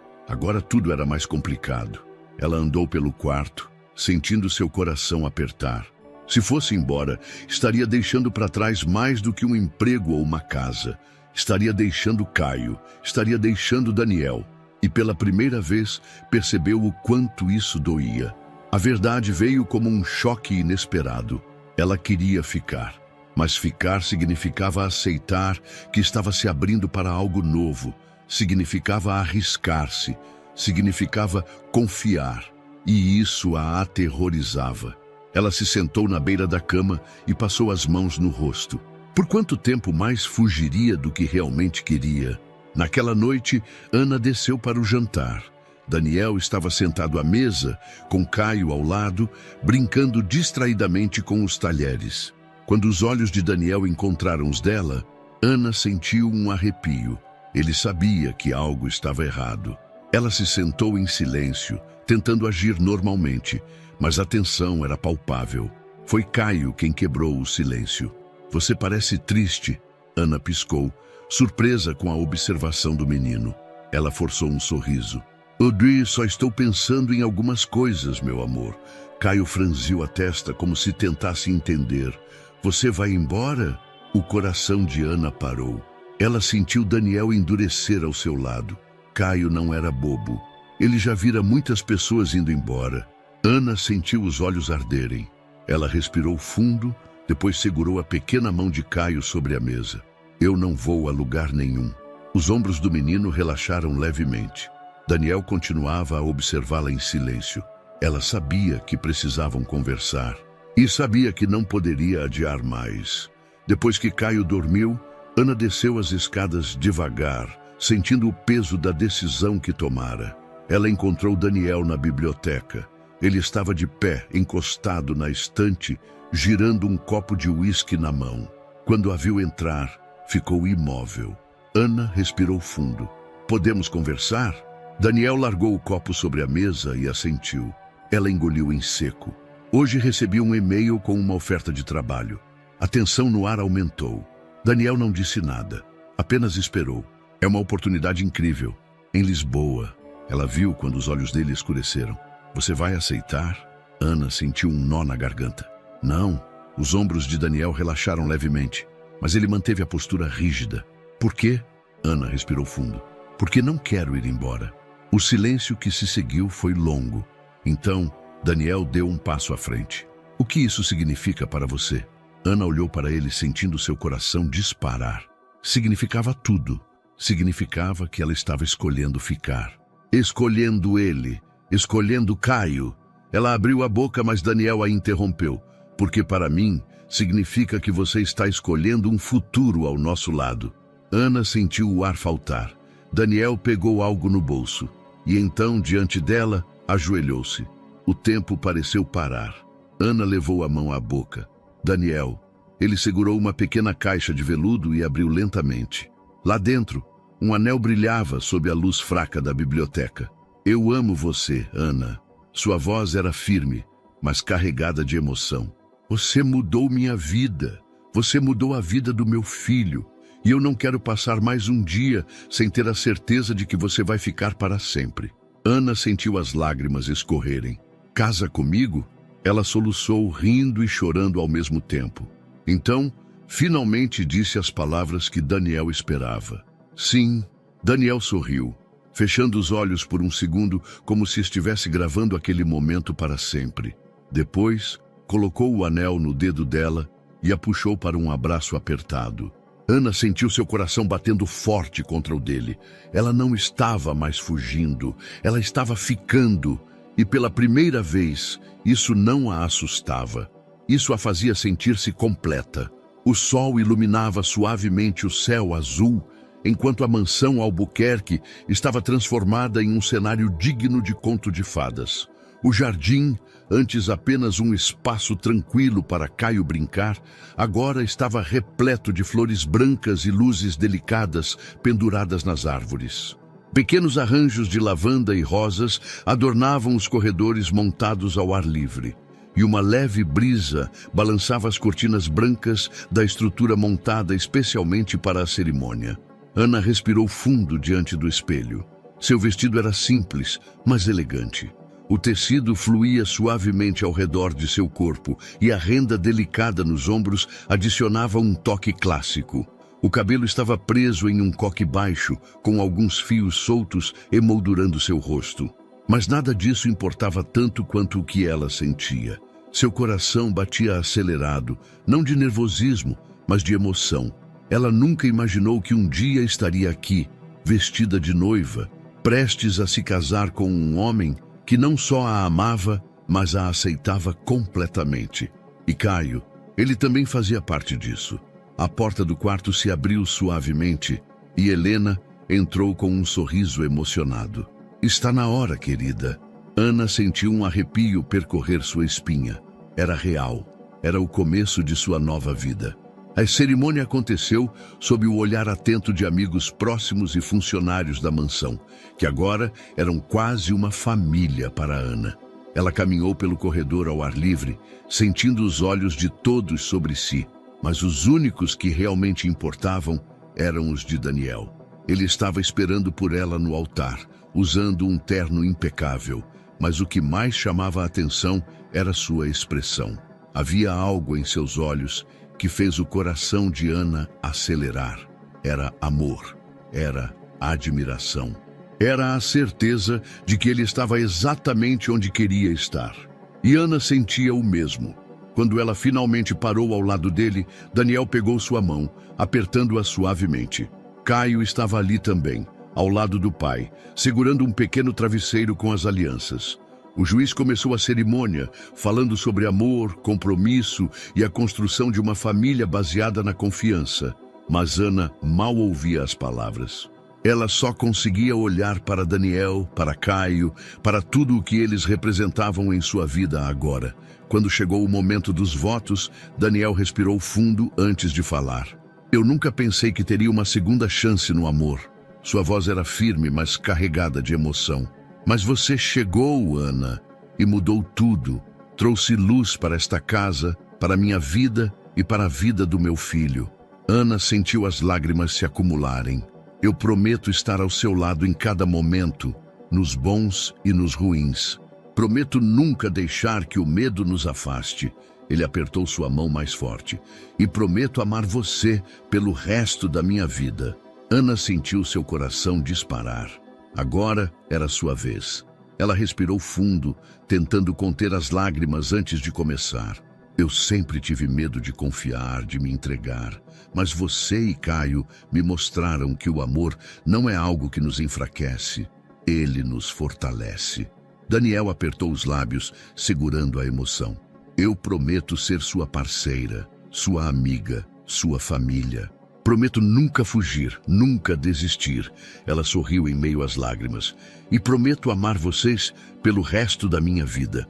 tudo era mais complicado. Ela andou pelo quarto, sentindo seu coração apertar. Se fosse embora, estaria deixando para trás mais do que um emprego ou uma casa. Estaria deixando Caio, estaria deixando Daniel. E pela primeira vez percebeu o quanto isso doía. A verdade veio como um choque inesperado. Ela queria ficar, mas ficar significava aceitar que estava se abrindo para algo novo, significava arriscar-se, significava confiar, e isso a aterrorizava. Ela se sentou na beira da cama e passou as mãos no rosto. Por quanto tempo mais fugiria do que realmente queria? Naquela noite, Ana desceu para o jantar. Daniel estava sentado à mesa, com Caio ao lado, brincando distraidamente com os talheres. Quando os olhos de Daniel encontraram os dela, Ana sentiu um arrepio. Ele sabia que algo estava errado. Ela se sentou em silêncio, tentando agir normalmente, mas a tensão era palpável. Foi Caio quem quebrou o silêncio. Você parece triste, Ana piscou, surpresa com a observação do menino. Ela forçou um sorriso. Audrey, só estou pensando em algumas coisas, meu amor. Caio franziu a testa como se tentasse entender. Você vai embora? O coração de Ana parou. Ela sentiu Daniel endurecer ao seu lado. Caio não era bobo. Ele já vira muitas pessoas indo embora. Ana sentiu os olhos arderem. Ela respirou fundo, depois segurou a pequena mão de Caio sobre a mesa. Eu não vou a lugar nenhum. Os ombros do menino relaxaram levemente. Daniel continuava a observá-la em silêncio. Ela sabia que precisavam conversar e sabia que não poderia adiar mais. Depois que Caio dormiu, Ana desceu as escadas devagar, sentindo o peso da decisão que tomara. Ela encontrou Daniel na biblioteca. Ele estava de pé, encostado na estante, girando um copo de uísque na mão. Quando a viu entrar, ficou imóvel. Ana respirou fundo. Podemos conversar? Daniel largou o copo sobre a mesa e assentiu. Ela engoliu em seco. Hoje recebi um e-mail com uma oferta de trabalho. A tensão no ar aumentou. Daniel não disse nada, apenas esperou. É uma oportunidade incrível. Em Lisboa. Ela viu quando os olhos dele escureceram. Você vai aceitar? Ana sentiu um nó na garganta. Não. Os ombros de Daniel relaxaram levemente, mas ele manteve a postura rígida. Por quê? Ana respirou fundo. Porque não quero ir embora. O silêncio que se seguiu foi longo. Então, Daniel deu um passo à frente. O que isso significa para você? Ana olhou para ele sentindo seu coração disparar. Significava tudo. Significava que ela estava escolhendo ficar. Escolhendo ele. Escolhendo Caio. Ela abriu a boca, mas Daniel a interrompeu. Porque para mim, significa que você está escolhendo um futuro ao nosso lado. Ana sentiu o ar faltar. Daniel pegou algo no bolso. E então, diante dela, ajoelhou-se. O tempo pareceu parar. Ana levou a mão à boca. Daniel. Ele segurou uma pequena caixa de veludo e abriu lentamente. Lá dentro, um anel brilhava sob a luz fraca da biblioteca. Eu amo você, Ana. Sua voz era firme, mas carregada de emoção. Você mudou minha vida. Você mudou a vida do meu filho. E eu não quero passar mais um dia sem ter a certeza de que você vai ficar para sempre. Ana sentiu as lágrimas escorrerem. Casa comigo? Ela soluçou, rindo e chorando ao mesmo tempo. Então, finalmente disse as palavras que Daniel esperava. Sim, Daniel sorriu, fechando os olhos por um segundo como se estivesse gravando aquele momento para sempre. Depois, colocou o anel no dedo dela e a puxou para um abraço apertado. Ana sentiu seu coração batendo forte contra o dele. Ela não estava mais fugindo, ela estava ficando. E pela primeira vez, isso não a assustava. Isso a fazia sentir-se completa. O sol iluminava suavemente o céu azul, enquanto a mansão Albuquerque estava transformada em um cenário digno de conto de fadas. O jardim, antes apenas um espaço tranquilo para Caio brincar, agora estava repleto de flores brancas e luzes delicadas penduradas nas árvores. Pequenos arranjos de lavanda e rosas adornavam os corredores montados ao ar livre, e uma leve brisa balançava as cortinas brancas da estrutura montada especialmente para a cerimônia. Ana respirou fundo diante do espelho. Seu vestido era simples, mas elegante. O tecido fluía suavemente ao redor de seu corpo e a renda delicada nos ombros adicionava um toque clássico. O cabelo estava preso em um coque baixo, com alguns fios soltos emoldurando seu rosto. Mas nada disso importava tanto quanto o que ela sentia. Seu coração batia acelerado, não de nervosismo, mas de emoção. Ela nunca imaginou que um dia estaria aqui, vestida de noiva, prestes a se casar com um homem que não só a amava, mas a aceitava completamente. E Caio, ele também fazia parte disso. A porta do quarto se abriu suavemente e Helena entrou com um sorriso emocionado. Está na hora, querida. Ana sentiu um arrepio percorrer sua espinha. Era real. Era o começo de sua nova vida. A cerimônia aconteceu sob o olhar atento de amigos próximos e funcionários da mansão, que agora eram quase uma família para Ana. Ela caminhou pelo corredor ao ar livre, sentindo os olhos de todos sobre si. Mas os únicos que realmente importavam eram os de Daniel. Ele estava esperando por ela no altar, usando um terno impecável, mas o que mais chamava a atenção era sua expressão. Havia algo em seus olhos que fez o coração de Ana acelerar. Era amor, era admiração. Era a certeza de que ele estava exatamente onde queria estar. E Ana sentia o mesmo. Quando ela finalmente parou ao lado dele, Daniel pegou sua mão, apertando-a suavemente. Caio estava ali também, ao lado do pai, segurando um pequeno travesseiro com as alianças. O juiz começou a cerimônia, falando sobre amor, compromisso e a construção de uma família baseada na confiança. Mas Ana mal ouvia as palavras. Ela só conseguia olhar para Daniel, para Caio, para tudo o que eles representavam em sua vida agora. Quando chegou o momento dos votos, Daniel respirou fundo antes de falar. Eu nunca pensei que teria uma segunda chance no amor. Sua voz era firme, mas carregada de emoção. Mas você chegou, Ana, e mudou tudo. Trouxe luz para esta casa, para minha vida e para a vida do meu filho. Ana sentiu as lágrimas se acumularem. Eu prometo estar ao seu lado em cada momento, nos bons e nos ruins. Prometo nunca deixar que o medo nos afaste. Ele apertou sua mão mais forte. E prometo amar você pelo resto da minha vida. Ana sentiu seu coração disparar. Agora era sua vez. Ela respirou fundo, tentando conter as lágrimas antes de começar. Eu sempre tive medo de confiar, de me entregar. Mas você e Caio me mostraram que o amor não é algo que nos enfraquece. Ele nos fortalece. Daniel apertou os lábios, segurando a emoção. Eu prometo ser sua parceira, sua amiga, sua família. Prometo nunca fugir, nunca desistir. Ela sorriu em meio às lágrimas. E prometo amar vocês pelo resto da minha vida.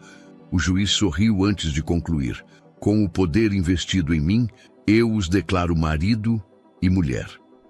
O juiz sorriu antes de concluir. Com o poder investido em mim, eu os declaro marido e mulher.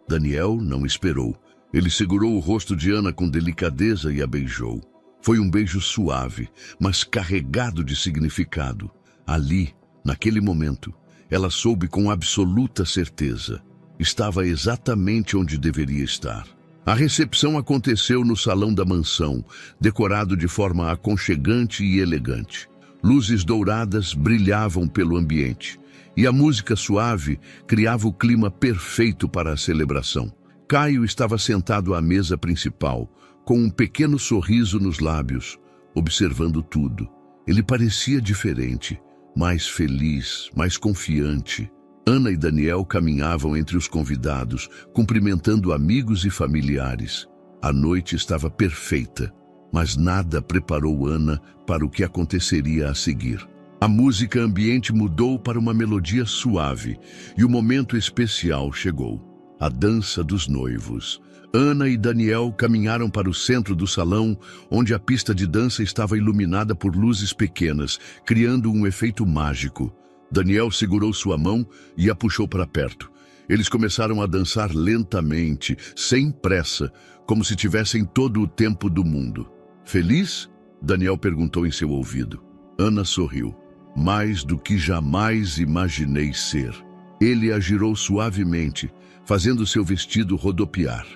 Daniel não esperou. Ele segurou o rosto de Ana com delicadeza e a beijou. Foi um beijo suave, mas carregado de significado. Ali, naquele momento, ela soube com absoluta certeza. Estava exatamente onde deveria estar. A recepção aconteceu no salão da mansão, decorado de forma aconchegante e elegante. Luzes douradas brilhavam pelo ambiente, e a música suave criava o clima perfeito para a celebração. Caio estava sentado à mesa principal, com um pequeno sorriso nos lábios, observando tudo. Ele parecia diferente, mais feliz, mais confiante. Ana e Daniel caminhavam entre os convidados, cumprimentando amigos e familiares. A noite estava perfeita. mas nada preparou Ana para o que aconteceria a seguir. A música ambiente mudou para uma melodia suave e o momento especial chegou. A dança dos noivos. Ana e Daniel caminharam para o centro do salão, onde a pista de dança estava iluminada por luzes pequenas, criando um efeito mágico. Daniel segurou sua mão e a puxou para perto. Eles começaram a dançar lentamente, sem pressa, como se tivessem todo o tempo do mundo. Feliz? Daniel perguntou em seu ouvido. Ana sorriu. Mais do que jamais imaginei ser. Ele a girou suavemente, fazendo seu vestido rodopiar.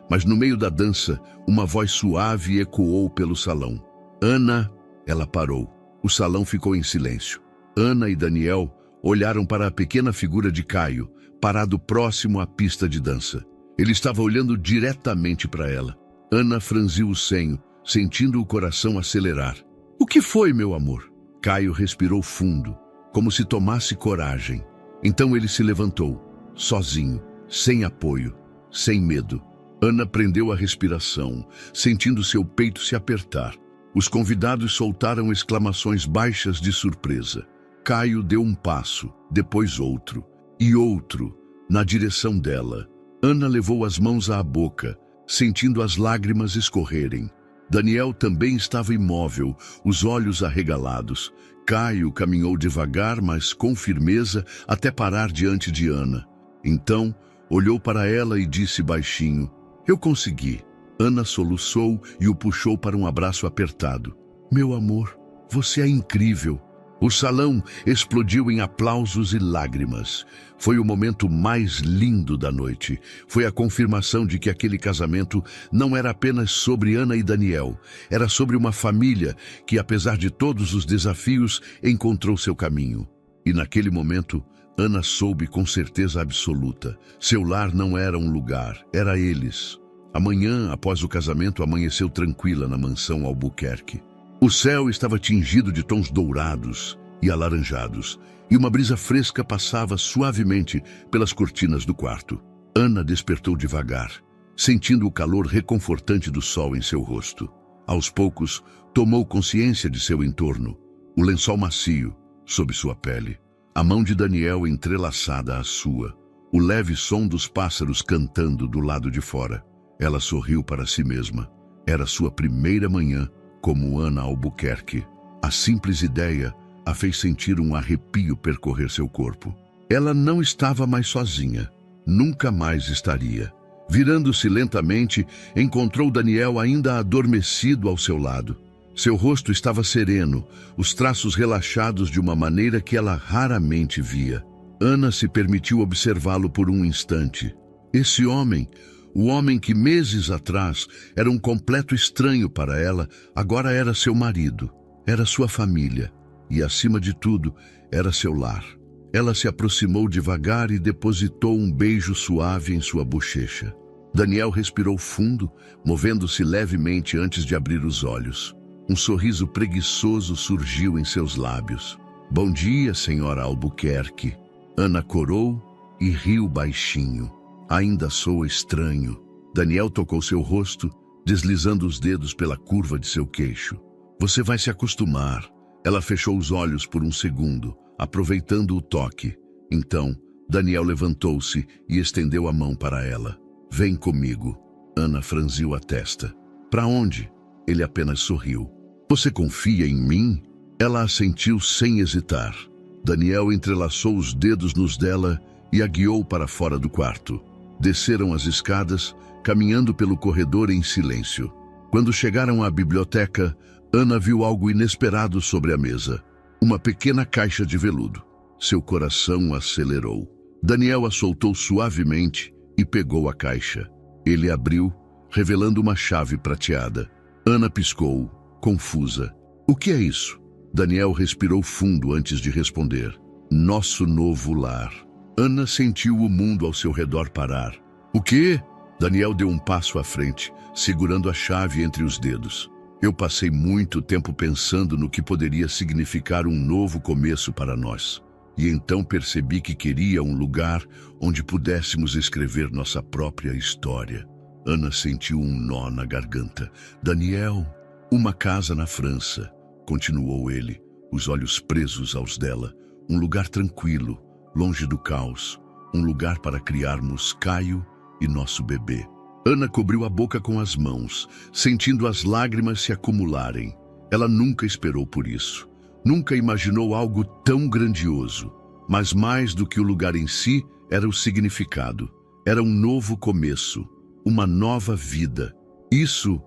Mas no meio da dança, uma voz suave ecoou pelo salão. Ana, ela parou. O salão ficou em silêncio. Ana e Daniel olharam para a pequena figura de Caio, parado próximo à pista de dança. Ele estava olhando diretamente para ela. Ana franziu o senho, sentindo o coração acelerar. O que foi, meu amor? Caio respirou fundo, como se tomasse coragem. Então ele se levantou, sozinho, sem apoio, sem medo. Ana prendeu a respiração, sentindo seu peito se apertar. Os convidados soltaram exclamações baixas de surpresa. Caio deu um passo, depois outro, e outro, na direção dela. Ana levou as mãos à boca, sentindo as lágrimas escorrerem. Daniel também estava imóvel, os olhos arregalados. Caio caminhou devagar, mas com firmeza, até parar diante de Ana. Então, olhou para ela e disse baixinho: Eu consegui. Ana soluçou e o puxou para um abraço apertado. Meu amor, você é incrível. O salão explodiu em aplausos e lágrimas. Foi o momento mais lindo da noite. Foi a confirmação de que aquele casamento não era apenas sobre Ana e Daniel. Era sobre uma família que, apesar de todos os desafios, encontrou seu caminho. E naquele momento, Ana soube com certeza absoluta. Seu lar não era um lugar, era eles. A manhã, após o casamento, amanheceu tranquila na mansão Albuquerque. O céu estava tingido de tons dourados e alaranjados, e uma brisa fresca passava suavemente pelas cortinas do quarto. Ana despertou devagar, sentindo o calor reconfortante do sol em seu rosto. Aos poucos, tomou consciência de seu entorno, o lençol macio sob sua pele, a mão de Daniel entrelaçada à sua, o leve som dos pássaros cantando do lado de fora. Ela sorriu para si mesma. Era sua primeira manhã como Ana Albuquerque. A simples ideia a fez sentir um arrepio percorrer seu corpo. Ela não estava mais sozinha. Nunca mais estaria. Virando-se lentamente, encontrou Daniel ainda adormecido ao seu lado. Seu rosto estava sereno, os traços relaxados de uma maneira que ela raramente via. Ana se permitiu observá-lo por um instante. Esse homem, o homem que meses atrás era um completo estranho para ela, agora era seu marido, era sua família e, acima de tudo, era seu lar. Ela se aproximou devagar e depositou um beijo suave em sua bochecha. Daniel respirou fundo, movendo-se levemente antes de abrir os olhos. Um sorriso preguiçoso surgiu em seus lábios. Bom dia, senhora Albuquerque. Ana corou e riu baixinho. Ainda soa estranho. Daniel tocou seu rosto, deslizando os dedos pela curva de seu queixo. Você vai se acostumar. Ela fechou os olhos por um segundo, aproveitando o toque. Então, Daniel levantou-se e estendeu a mão para ela. Vem comigo. Ana franziu a testa. Para onde? Ele apenas sorriu. Você confia em mim? Ela assentiu sem hesitar. Daniel entrelaçou os dedos nos dela e a guiou para fora do quarto. Desceram as escadas, caminhando pelo corredor em silêncio. Quando chegaram à biblioteca, Ana viu algo inesperado sobre a mesa. Uma pequena caixa de veludo. Seu coração acelerou. Daniel a soltou suavemente e pegou a caixa. Ele abriu, revelando uma chave prateada. Ana piscou, confusa. O que é isso? Daniel respirou fundo antes de responder. Nosso novo lar. Ana sentiu o mundo ao seu redor parar. O quê? Daniel deu um passo à frente, segurando a chave entre os dedos. Eu passei muito tempo pensando no que poderia significar um novo começo para nós. E então percebi que queria um lugar onde pudéssemos escrever nossa própria história. Ana sentiu um nó na garganta. Daniel, Uma casa na França, continuou ele, os olhos presos aos dela. Um lugar tranquilo, longe do caos. Um lugar para criarmos Caio e nosso bebê. Ana cobriu a boca com as mãos, sentindo as lágrimas se acumularem. Ela nunca esperou por isso. Nunca imaginou algo tão grandioso. Mas mais do que o lugar em si, era o significado. Era um novo começo, uma nova vida. Isso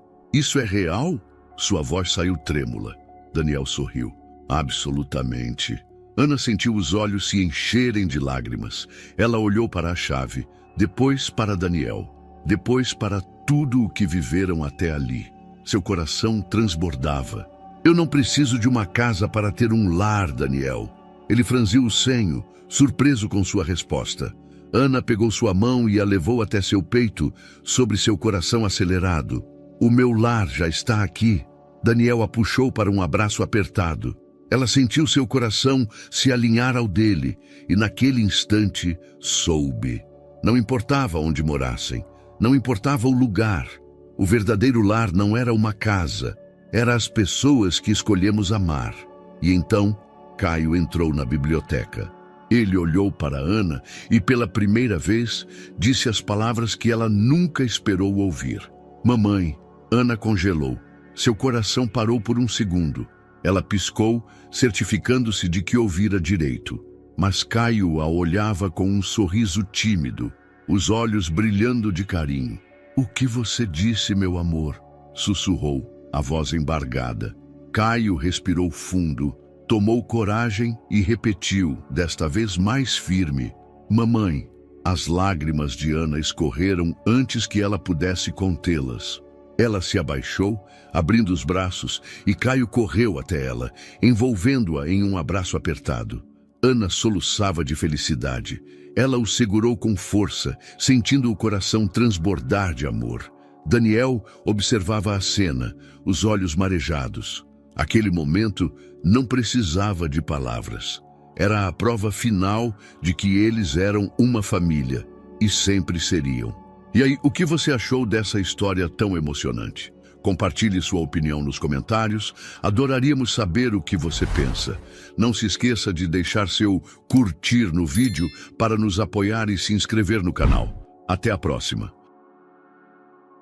é real? Sua voz saiu trêmula. Daniel sorriu. Absolutamente. Ana sentiu os olhos se encherem de lágrimas. Ela olhou para a chave, depois para Daniel, depois para tudo o que viveram até ali. Seu coração transbordava. Eu não preciso de uma casa para ter um lar, Daniel. Ele franziu o senho, surpreso com sua resposta. Ana pegou sua mão e a levou até seu peito, sobre seu coração acelerado. O meu lar já está aqui. Daniel a puxou para um abraço apertado. Ela sentiu seu coração se alinhar ao dele e naquele instante soube. Não importava onde morassem, não importava o lugar. O verdadeiro lar não era uma casa, era as pessoas que escolhemos amar. E então, Caio entrou na biblioteca. Ele olhou para Ana e pela primeira vez disse as palavras que ela nunca esperou ouvir. Mamãe. Ana congelou. Seu coração parou por um segundo. Ela piscou, certificando-se de que ouvira direito. Mas Caio a olhava com um sorriso tímido, os olhos brilhando de carinho. O que você disse, meu amor? Sussurrou, a voz embargada. Caio respirou fundo, tomou coragem e repetiu, desta vez mais firme. Mamãe. As lágrimas de Ana escorreram antes que ela pudesse contê-las. Ela se abaixou, abrindo os braços, e Caio correu até ela, envolvendo-a em um abraço apertado. Ana soluçava de felicidade. Ela o segurou com força, sentindo o coração transbordar de amor. Daniel observava a cena, os olhos marejados. Aquele momento não precisava de palavras. Era a prova final de que eles eram uma família, e sempre seriam. E aí, o que você achou dessa história tão emocionante? Compartilhe sua opinião nos comentários. Adoraríamos saber o que você pensa. Não se esqueça de deixar seu curtir no vídeo para nos apoiar e se inscrever no canal. Até a próxima!